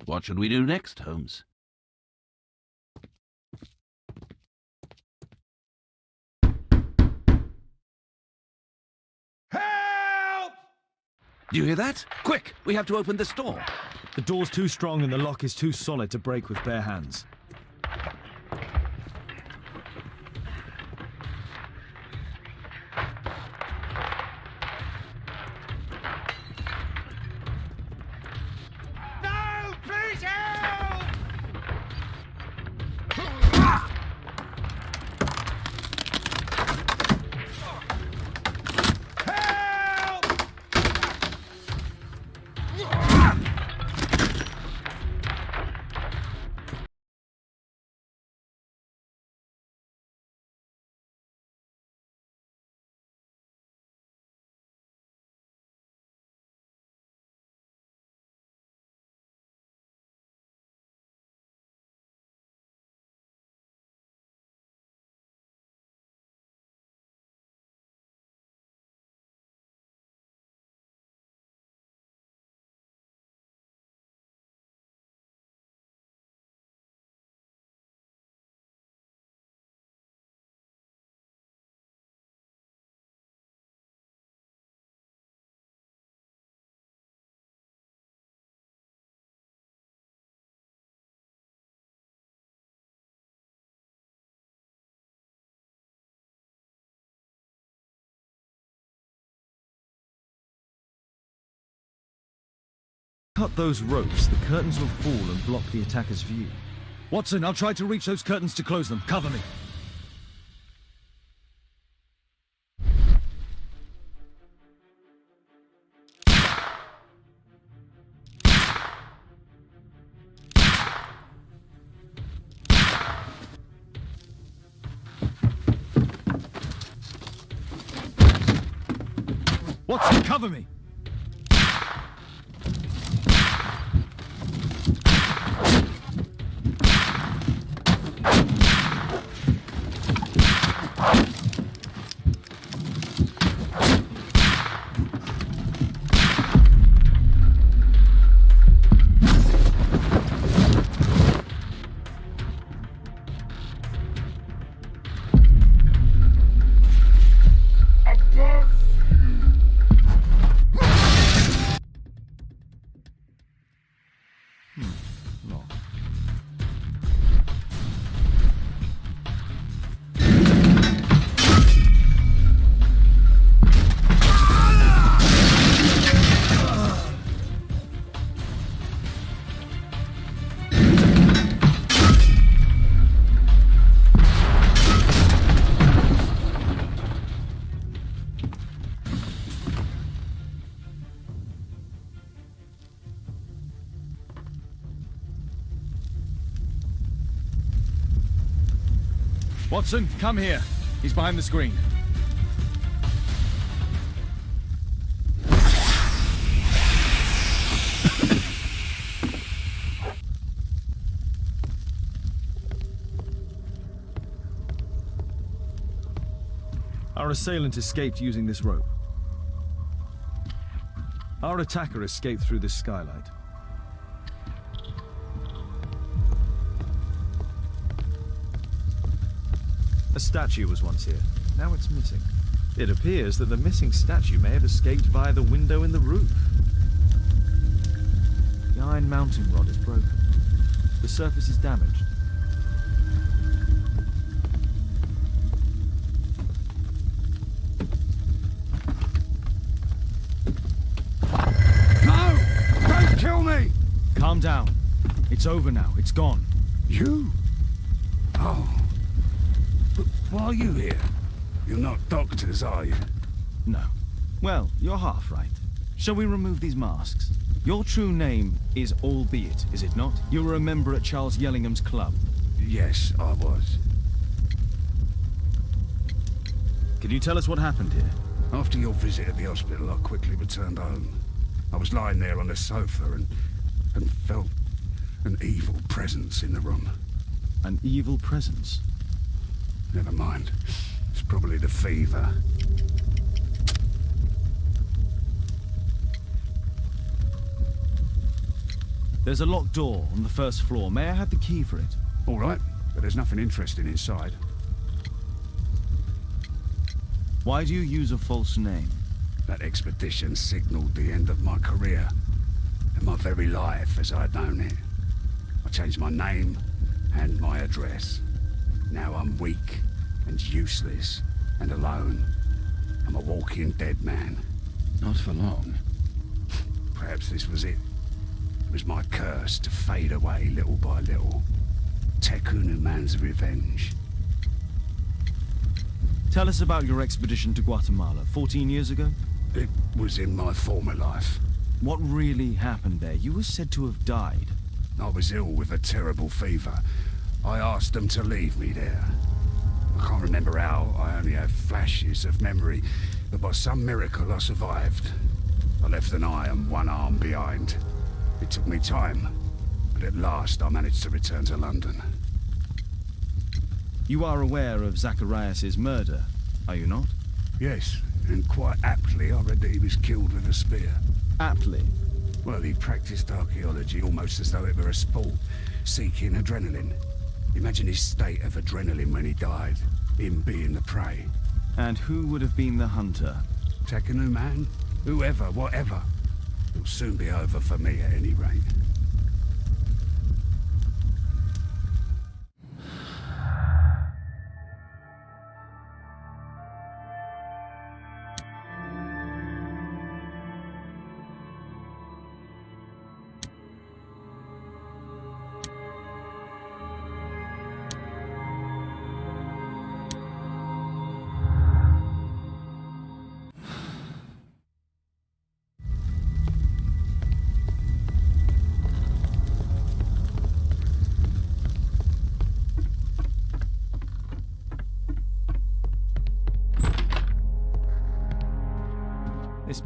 What should we do next, Holmes? Help! Do you hear that? Quick, we have to open this door. The door's too strong and the lock is too solid to break with bare hands. Cut those ropes, the curtains will fall and block the attacker's view. Watson, I'll try to reach those curtains to close them. Cover me. Watson, cover me! Watson, come here. He's behind the screen. Our assailant escaped using this rope. Our attacker escaped through this skylight. A statue was once here. Now it's missing. It appears that the missing statue may have escaped via the window in the roof. The iron mounting rod is broken. The surface is damaged. No! Don't kill me! Calm down. It's over now. It's gone. You? Oh. But why are you here? You're not doctors, are you? No. Well, you're half right. Shall we remove these masks? Your true name is Albeit, is it not? You were a member at Charles Yellingham's club. Yes, I was. Can you tell us what happened here? After your visit at the hospital, I quickly returned home. I was lying there on the sofa and felt an evil presence in the room. An evil presence? Never mind. It's probably the fever. There's a locked door on the first floor. May I have the key for it? All right, but there's nothing interesting inside. Why do you use a false name? That expedition signaled the end of my career and my very life as I'd known it. I changed my name and my address. Now I'm weak and useless and alone. I'm a walking dead man. Not for long. Perhaps this was it. It was my curse to fade away little by little. Tekunu man's revenge. Tell us about your expedition to Guatemala 14 years ago. It was in my former life. What really happened there? You were said to have died. I was ill with a terrible fever. I asked them to leave me there. I can't remember how. I only have flashes of memory. But by some miracle I survived. I left an eye and one arm behind. It took me time, but at last I managed to return to London. You are aware of Zacharias's murder, are you not? Yes, and quite aptly I read that he was killed with a spear. Aptly? Well, he practiced archaeology almost as though it were a sport, seeking adrenaline. Imagine his state of adrenaline when he died, him being the prey. And who would have been the hunter? Tekunu man? Whoever, whatever. It'll soon be over for me at any rate.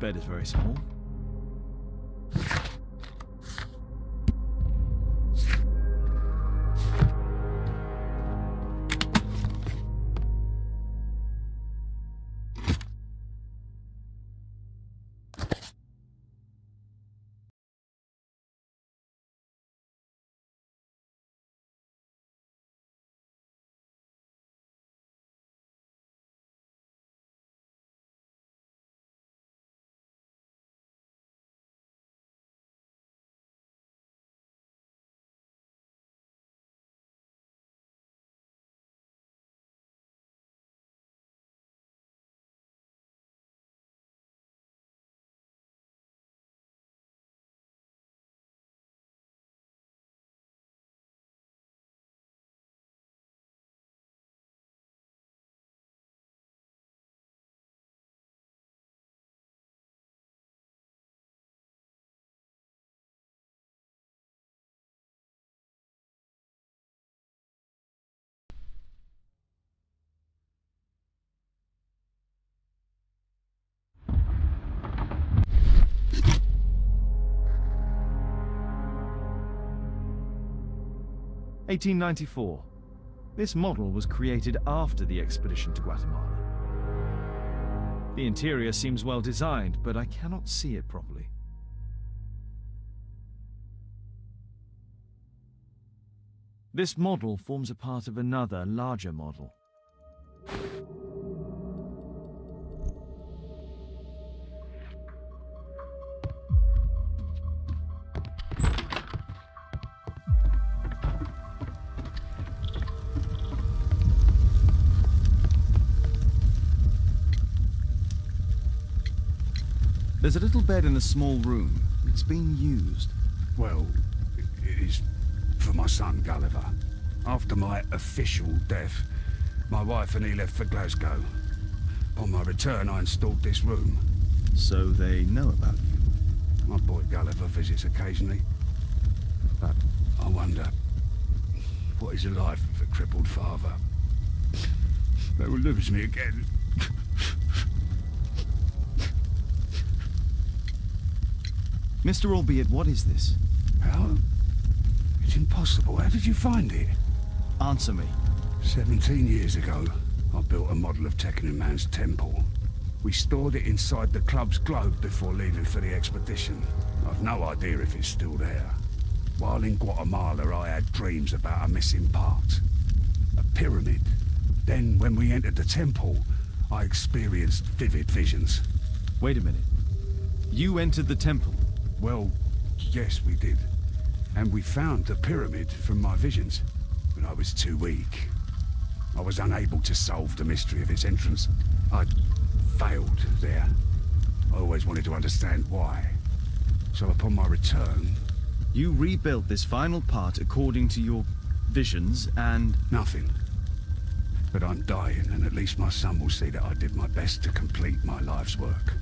bed is very small. (1894). This model was created after the expedition to Guatemala. The interior seems well designed, but I cannot see it properly. This model forms a part of another, larger model. There's a little bed in a small room. It's been used. Well, it is for my son, Gulliver. After my official death, my wife and he left for Glasgow. Upon my return, I installed this room. So they know about you? My boy Gulliver visits occasionally. But I wonder what is the life of a crippled father. They will lose me again. Mr. Albeit, what is this? How? It's impossible. How did you find it? Answer me. 17 years ago, I built a model of Tekkanen Man's temple. We stored it inside the club's globe before leaving for the expedition. I've no idea if it's still there. While in Guatemala, I had dreams about a missing part. A pyramid. Then, when we entered the temple, I experienced vivid visions. Wait a minute. You entered the temple? Well, yes, we did. And we found the pyramid from my visions. But I was too weak. I was unable to solve the mystery of its entrance. I failed there. I always wanted to understand why. So upon my return... You rebuilt this final part according to your visions and... Nothing. But I'm dying, and at least my son will see that I did my best to complete my life's work.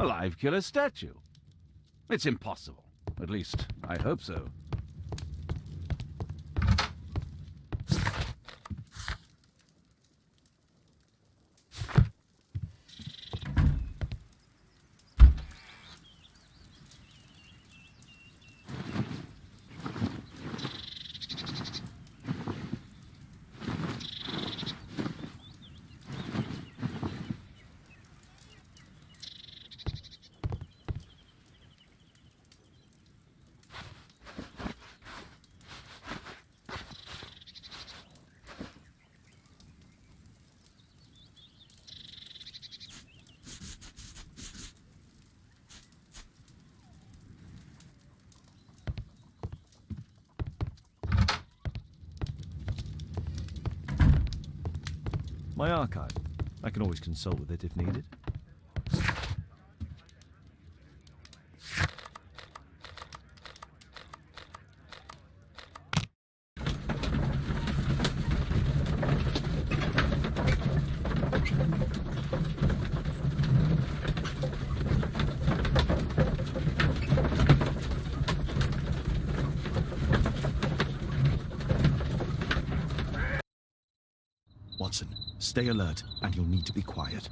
A live killer statue. It's impossible. At least, I hope so. My archive. I can always consult with it if needed. Watson, stay alert, and you'll need to be quiet.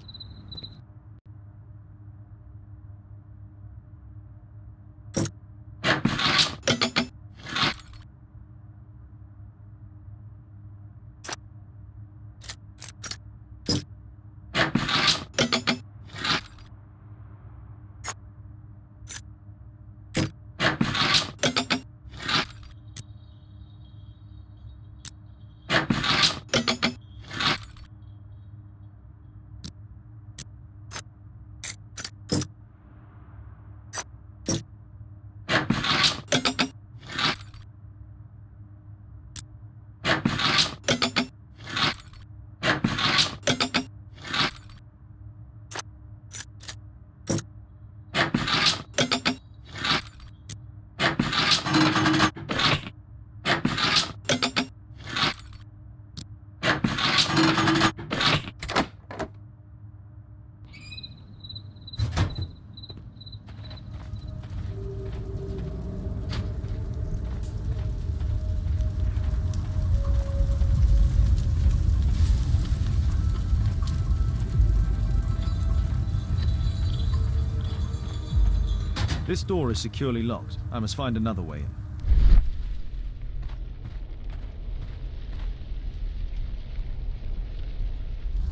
This door is securely locked. I must find another way in.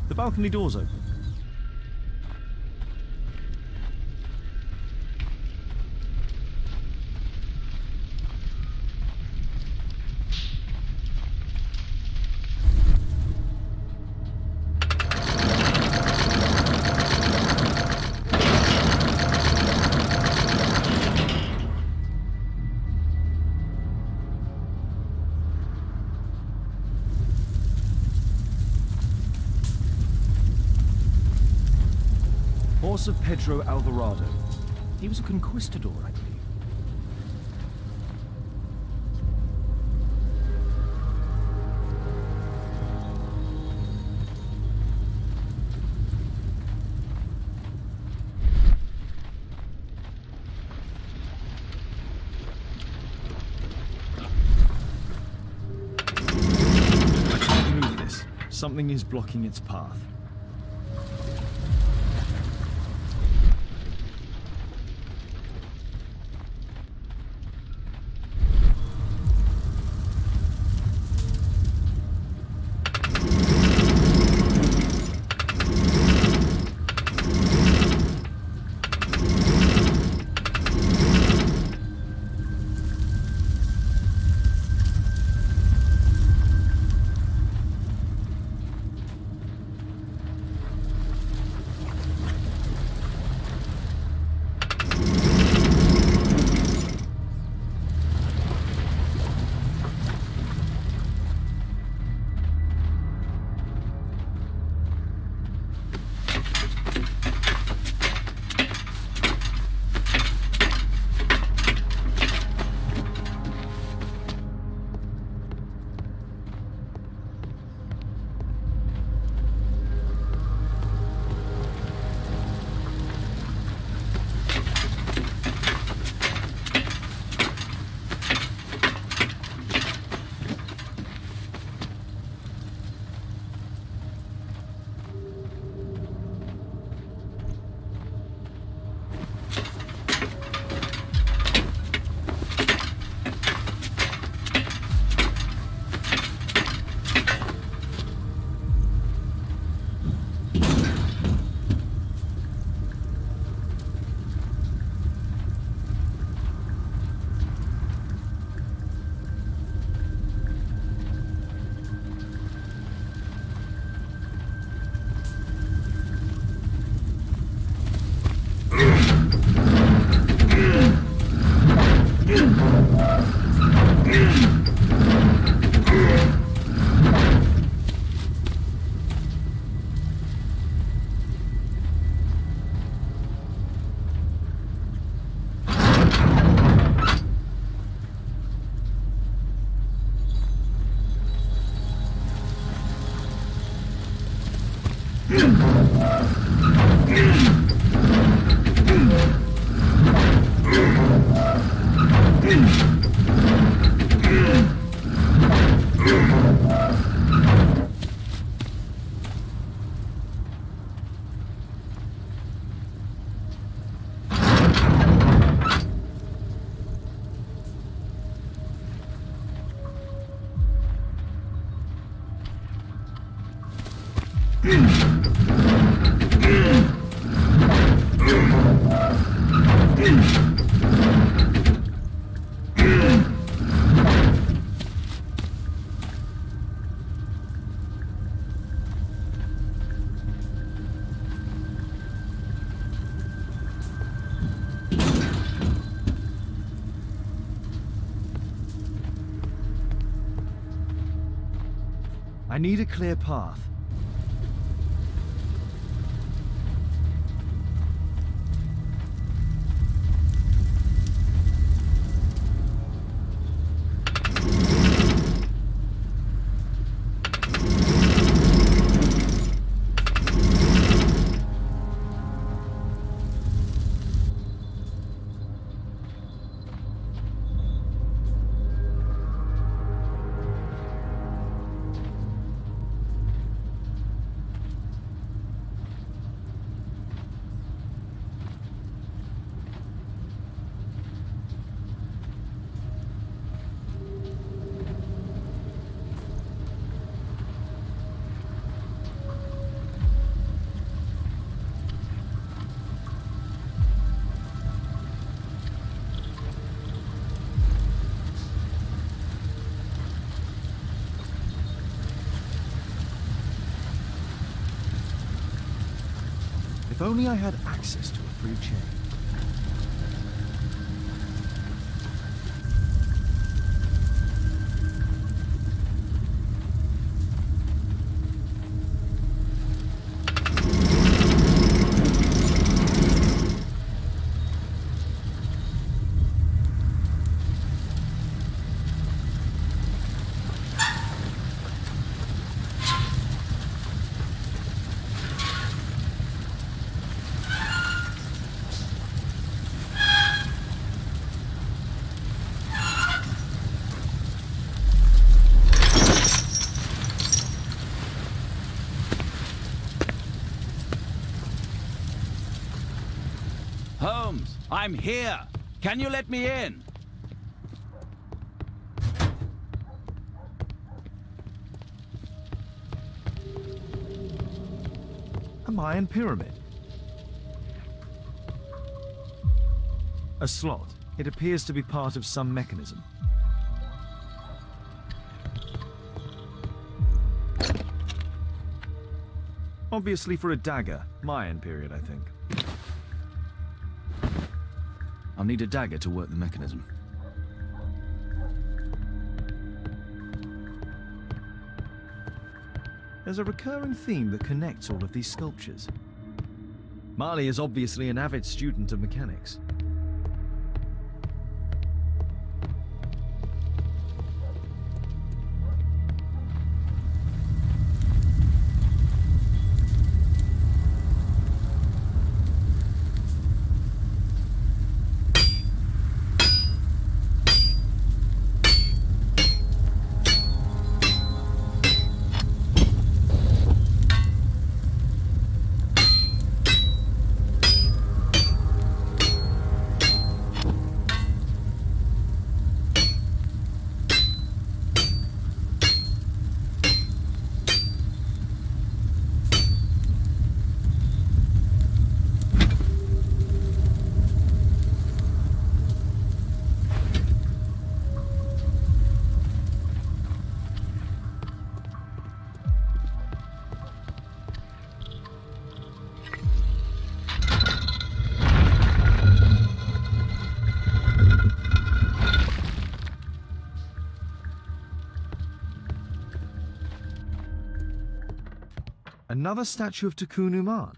The balcony door's open. Horse of Pedro Alvarado. He was a conquistador, I believe. I can't move this. Something is blocking its path. I need a clear path. If only I had access to a free chain. Holmes, I'm here. Can you let me in? A Mayan pyramid. A slot. It appears to be part of some mechanism. Obviously for a dagger. Mayan period, I think. I'll need a dagger to work the mechanism. There's a recurring theme that connects all of these sculptures. Marley is obviously an avid student of mechanics. Another statue of Tikkun Uman.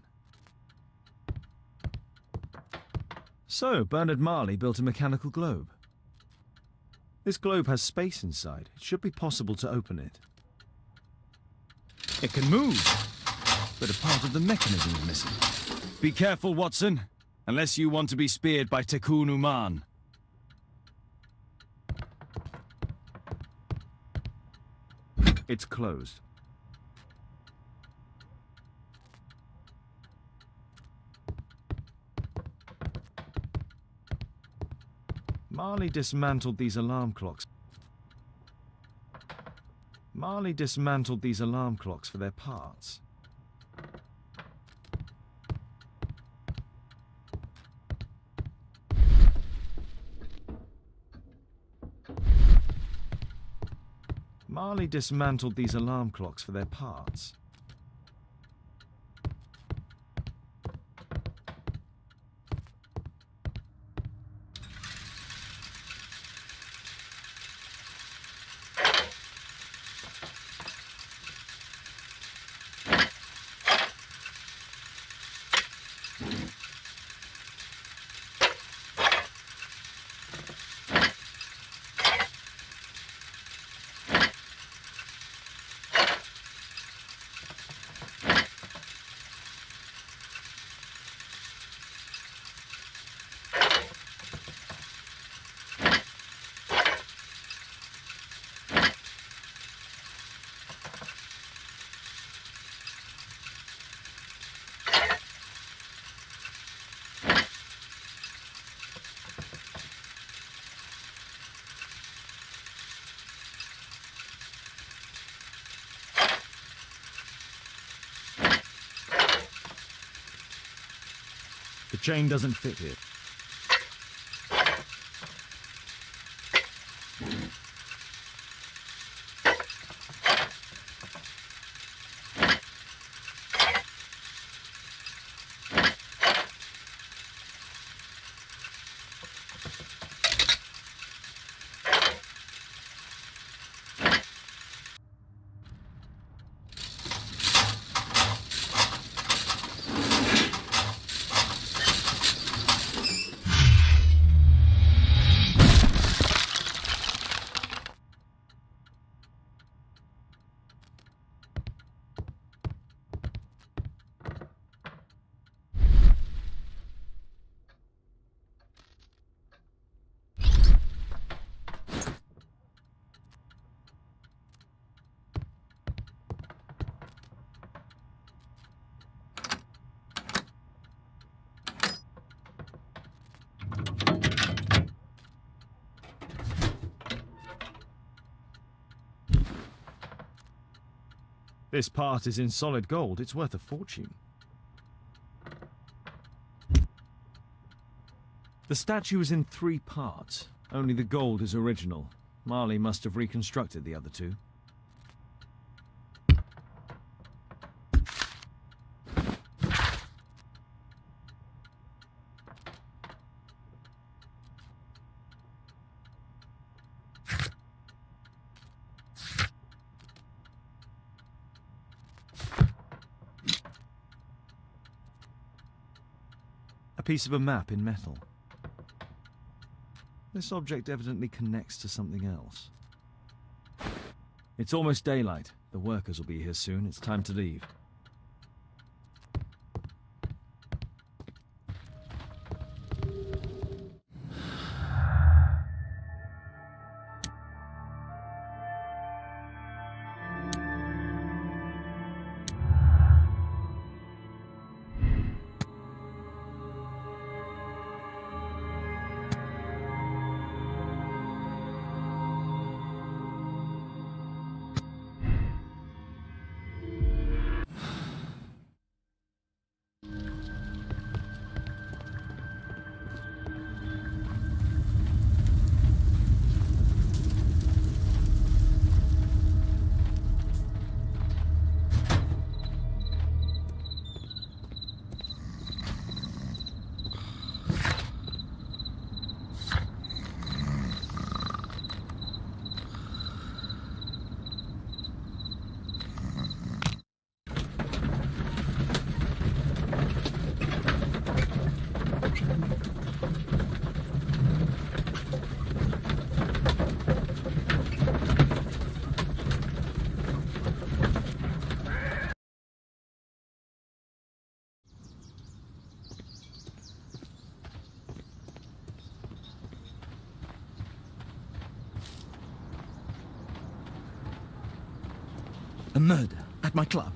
So, Bernard Marley built a mechanical globe. This globe has space inside. It should be possible to open it. It can move, but a part of the mechanism is missing. Be careful, Watson, unless you want to be speared by Tikkun Uman. It's closed. Marley dismantled these alarm clocks. Marley dismantled these alarm clocks for their parts. Marley dismantled these alarm clocks for their parts. The chain doesn't fit here. This part is in solid gold. It's worth a fortune. The statue is in 3 parts. Only the gold is original. Marley must have reconstructed the other 2. A piece of a map in metal. This object evidently connects to something else. It's almost daylight. The workers will be here soon. It's time to leave. A murder at my club.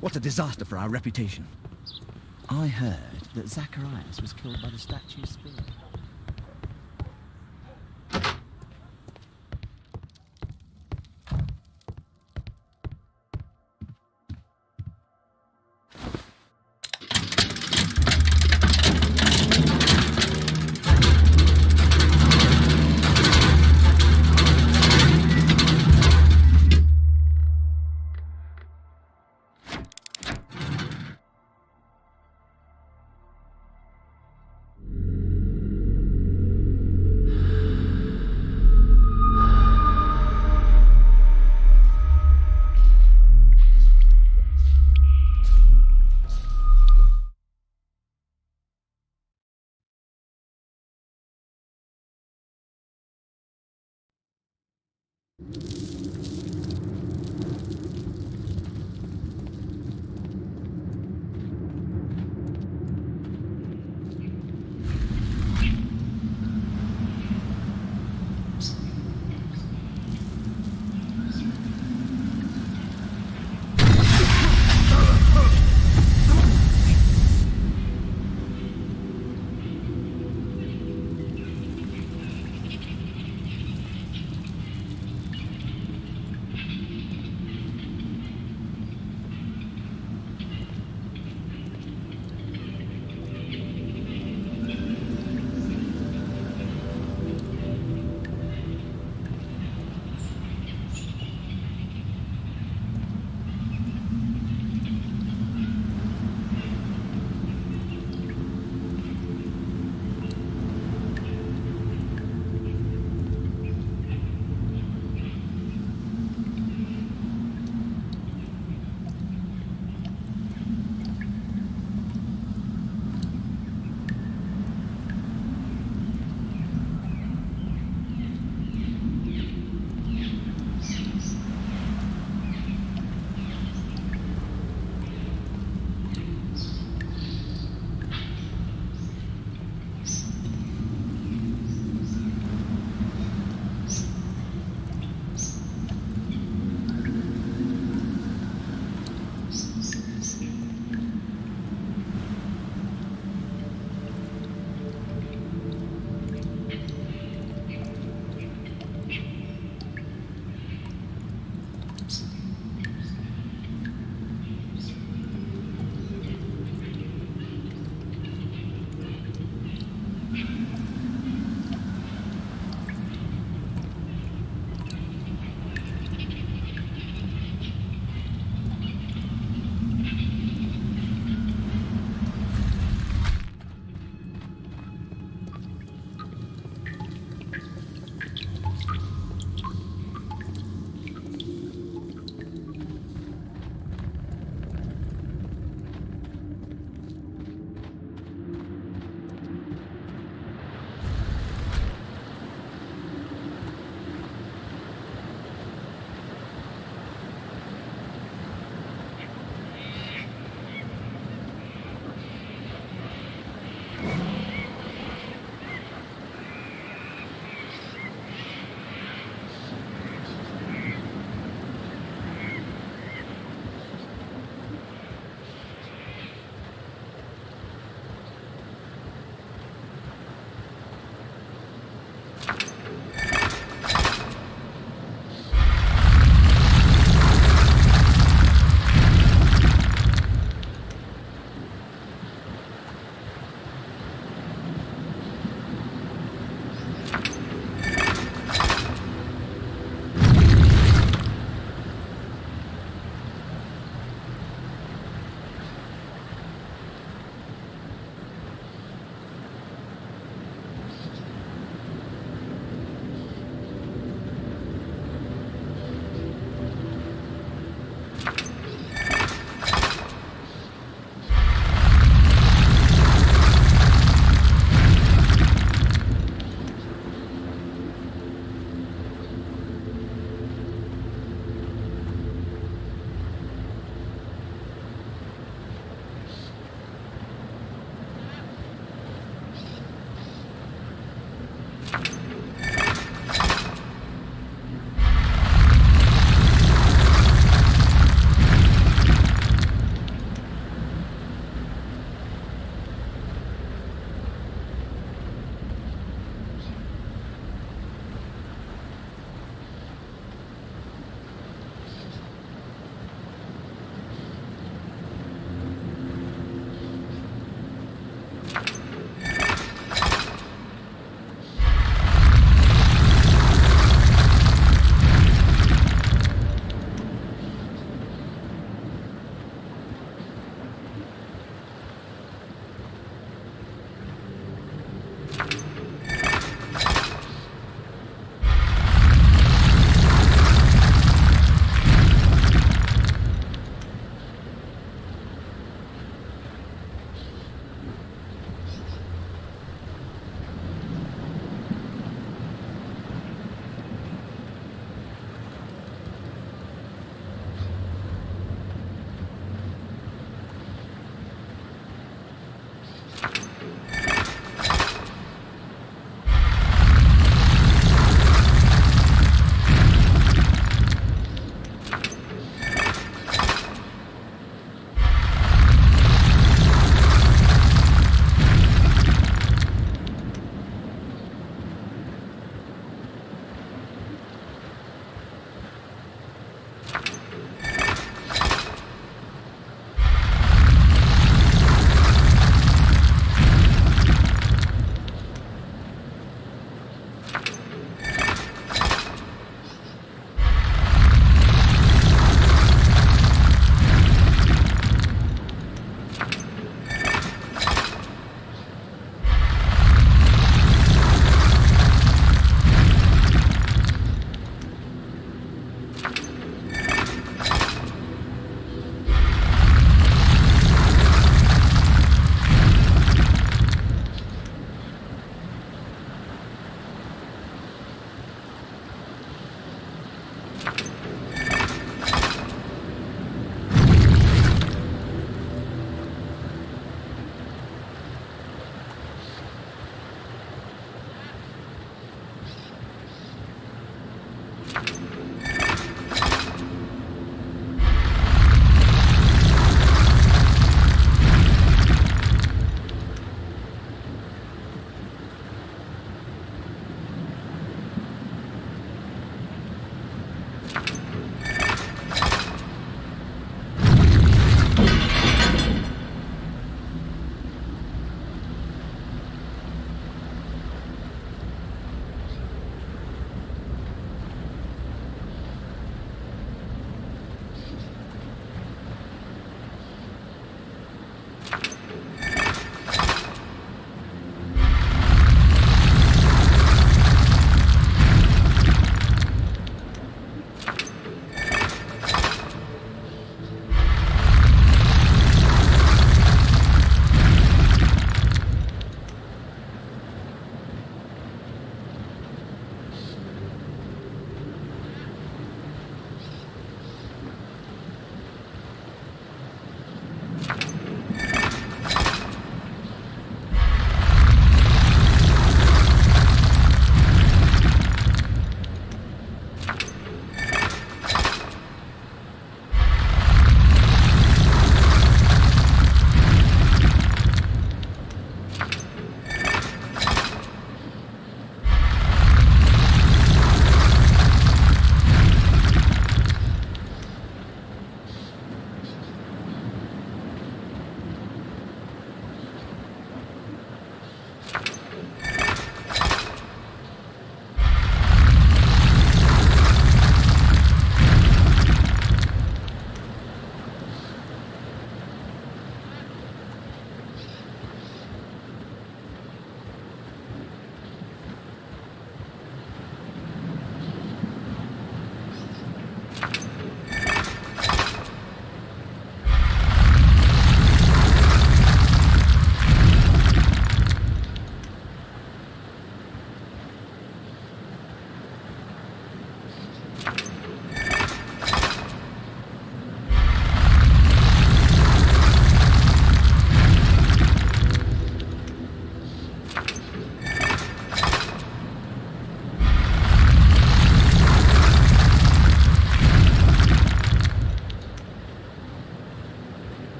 What a disaster for our reputation. I heard that Zacharias was killed by the statue's spear.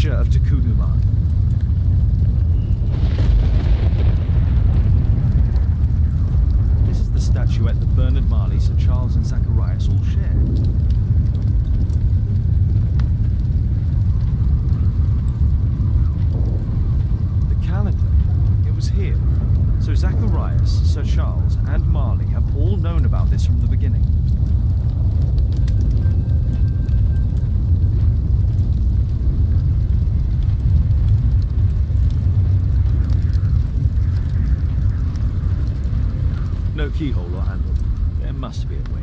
picture of Tikkun Uman. This is the statuette that Bernard Marley, Sir Charles and Zacharias all shared. The calendar, it was here. So Zacharias, Sir Charles and Marley have all known about this from the beginning. No keyhole or handle. There must be a way.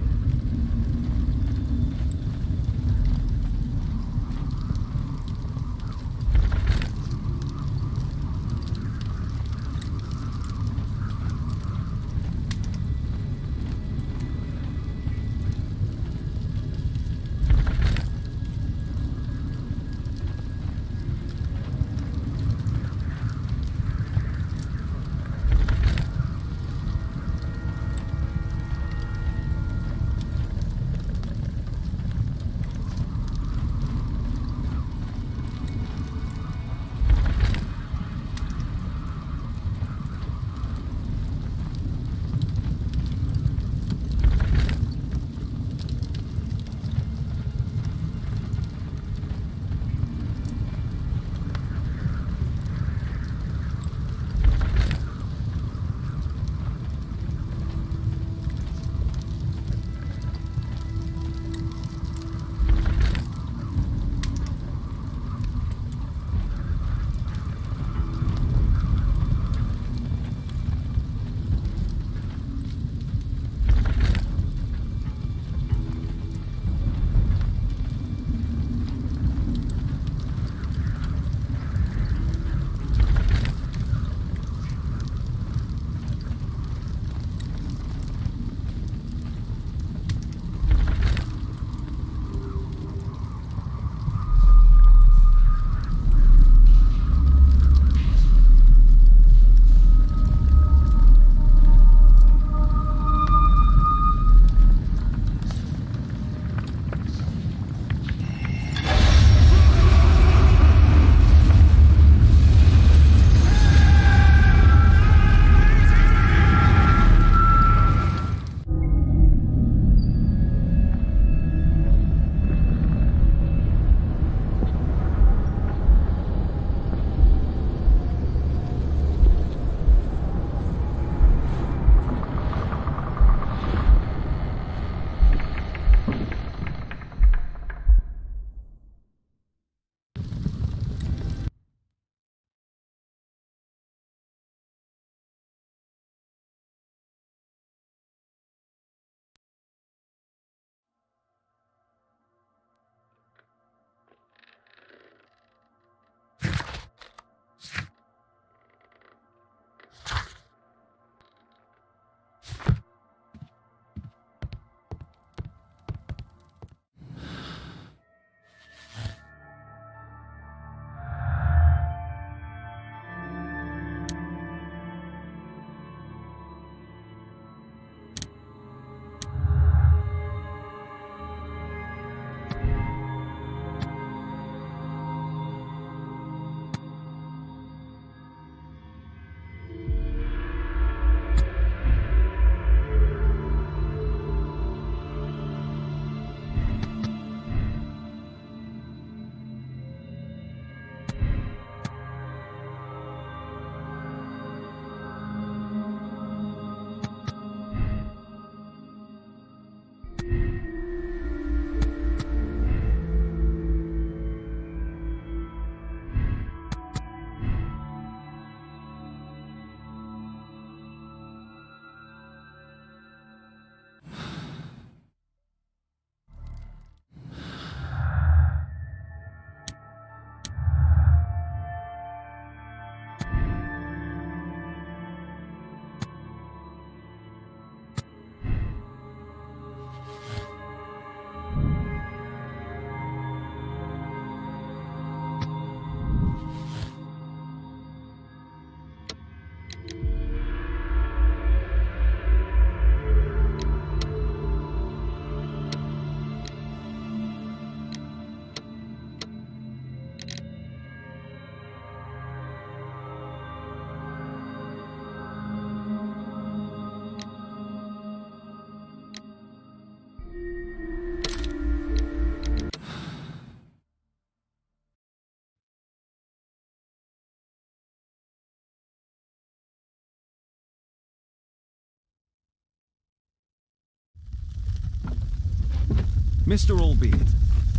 Mr. Albeit.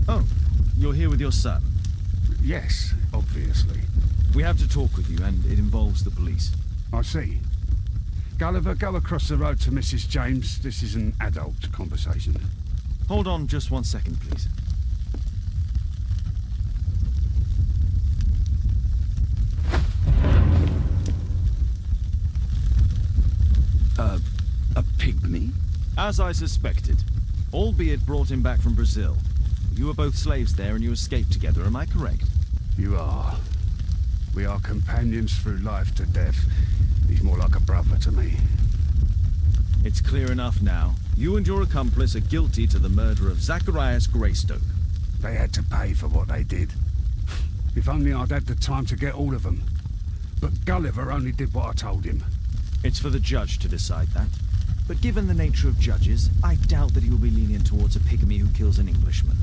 Oh, you're here with your son. Yes, obviously. We have to talk with you, and it involves the police. I see. Gulliver, go across the road to Mrs. James. This is an adult conversation. Hold on just 1 second, please. A pygmy? As I suspected. Albeit brought him back from Brazil. You were both slaves there and you escaped together, am I correct? You are. We are companions through life to death. He's more like a brother to me. It's clear enough now. You and your accomplice are guilty to the murder of Zacharias Greystoke. They had to pay for what they did. If only I'd had the time to get all of them. But Gulliver only did what I told him. It's for the judge to decide that. But given the nature of judges, I doubt that he will be lenient towards a pygmy who kills an Englishman.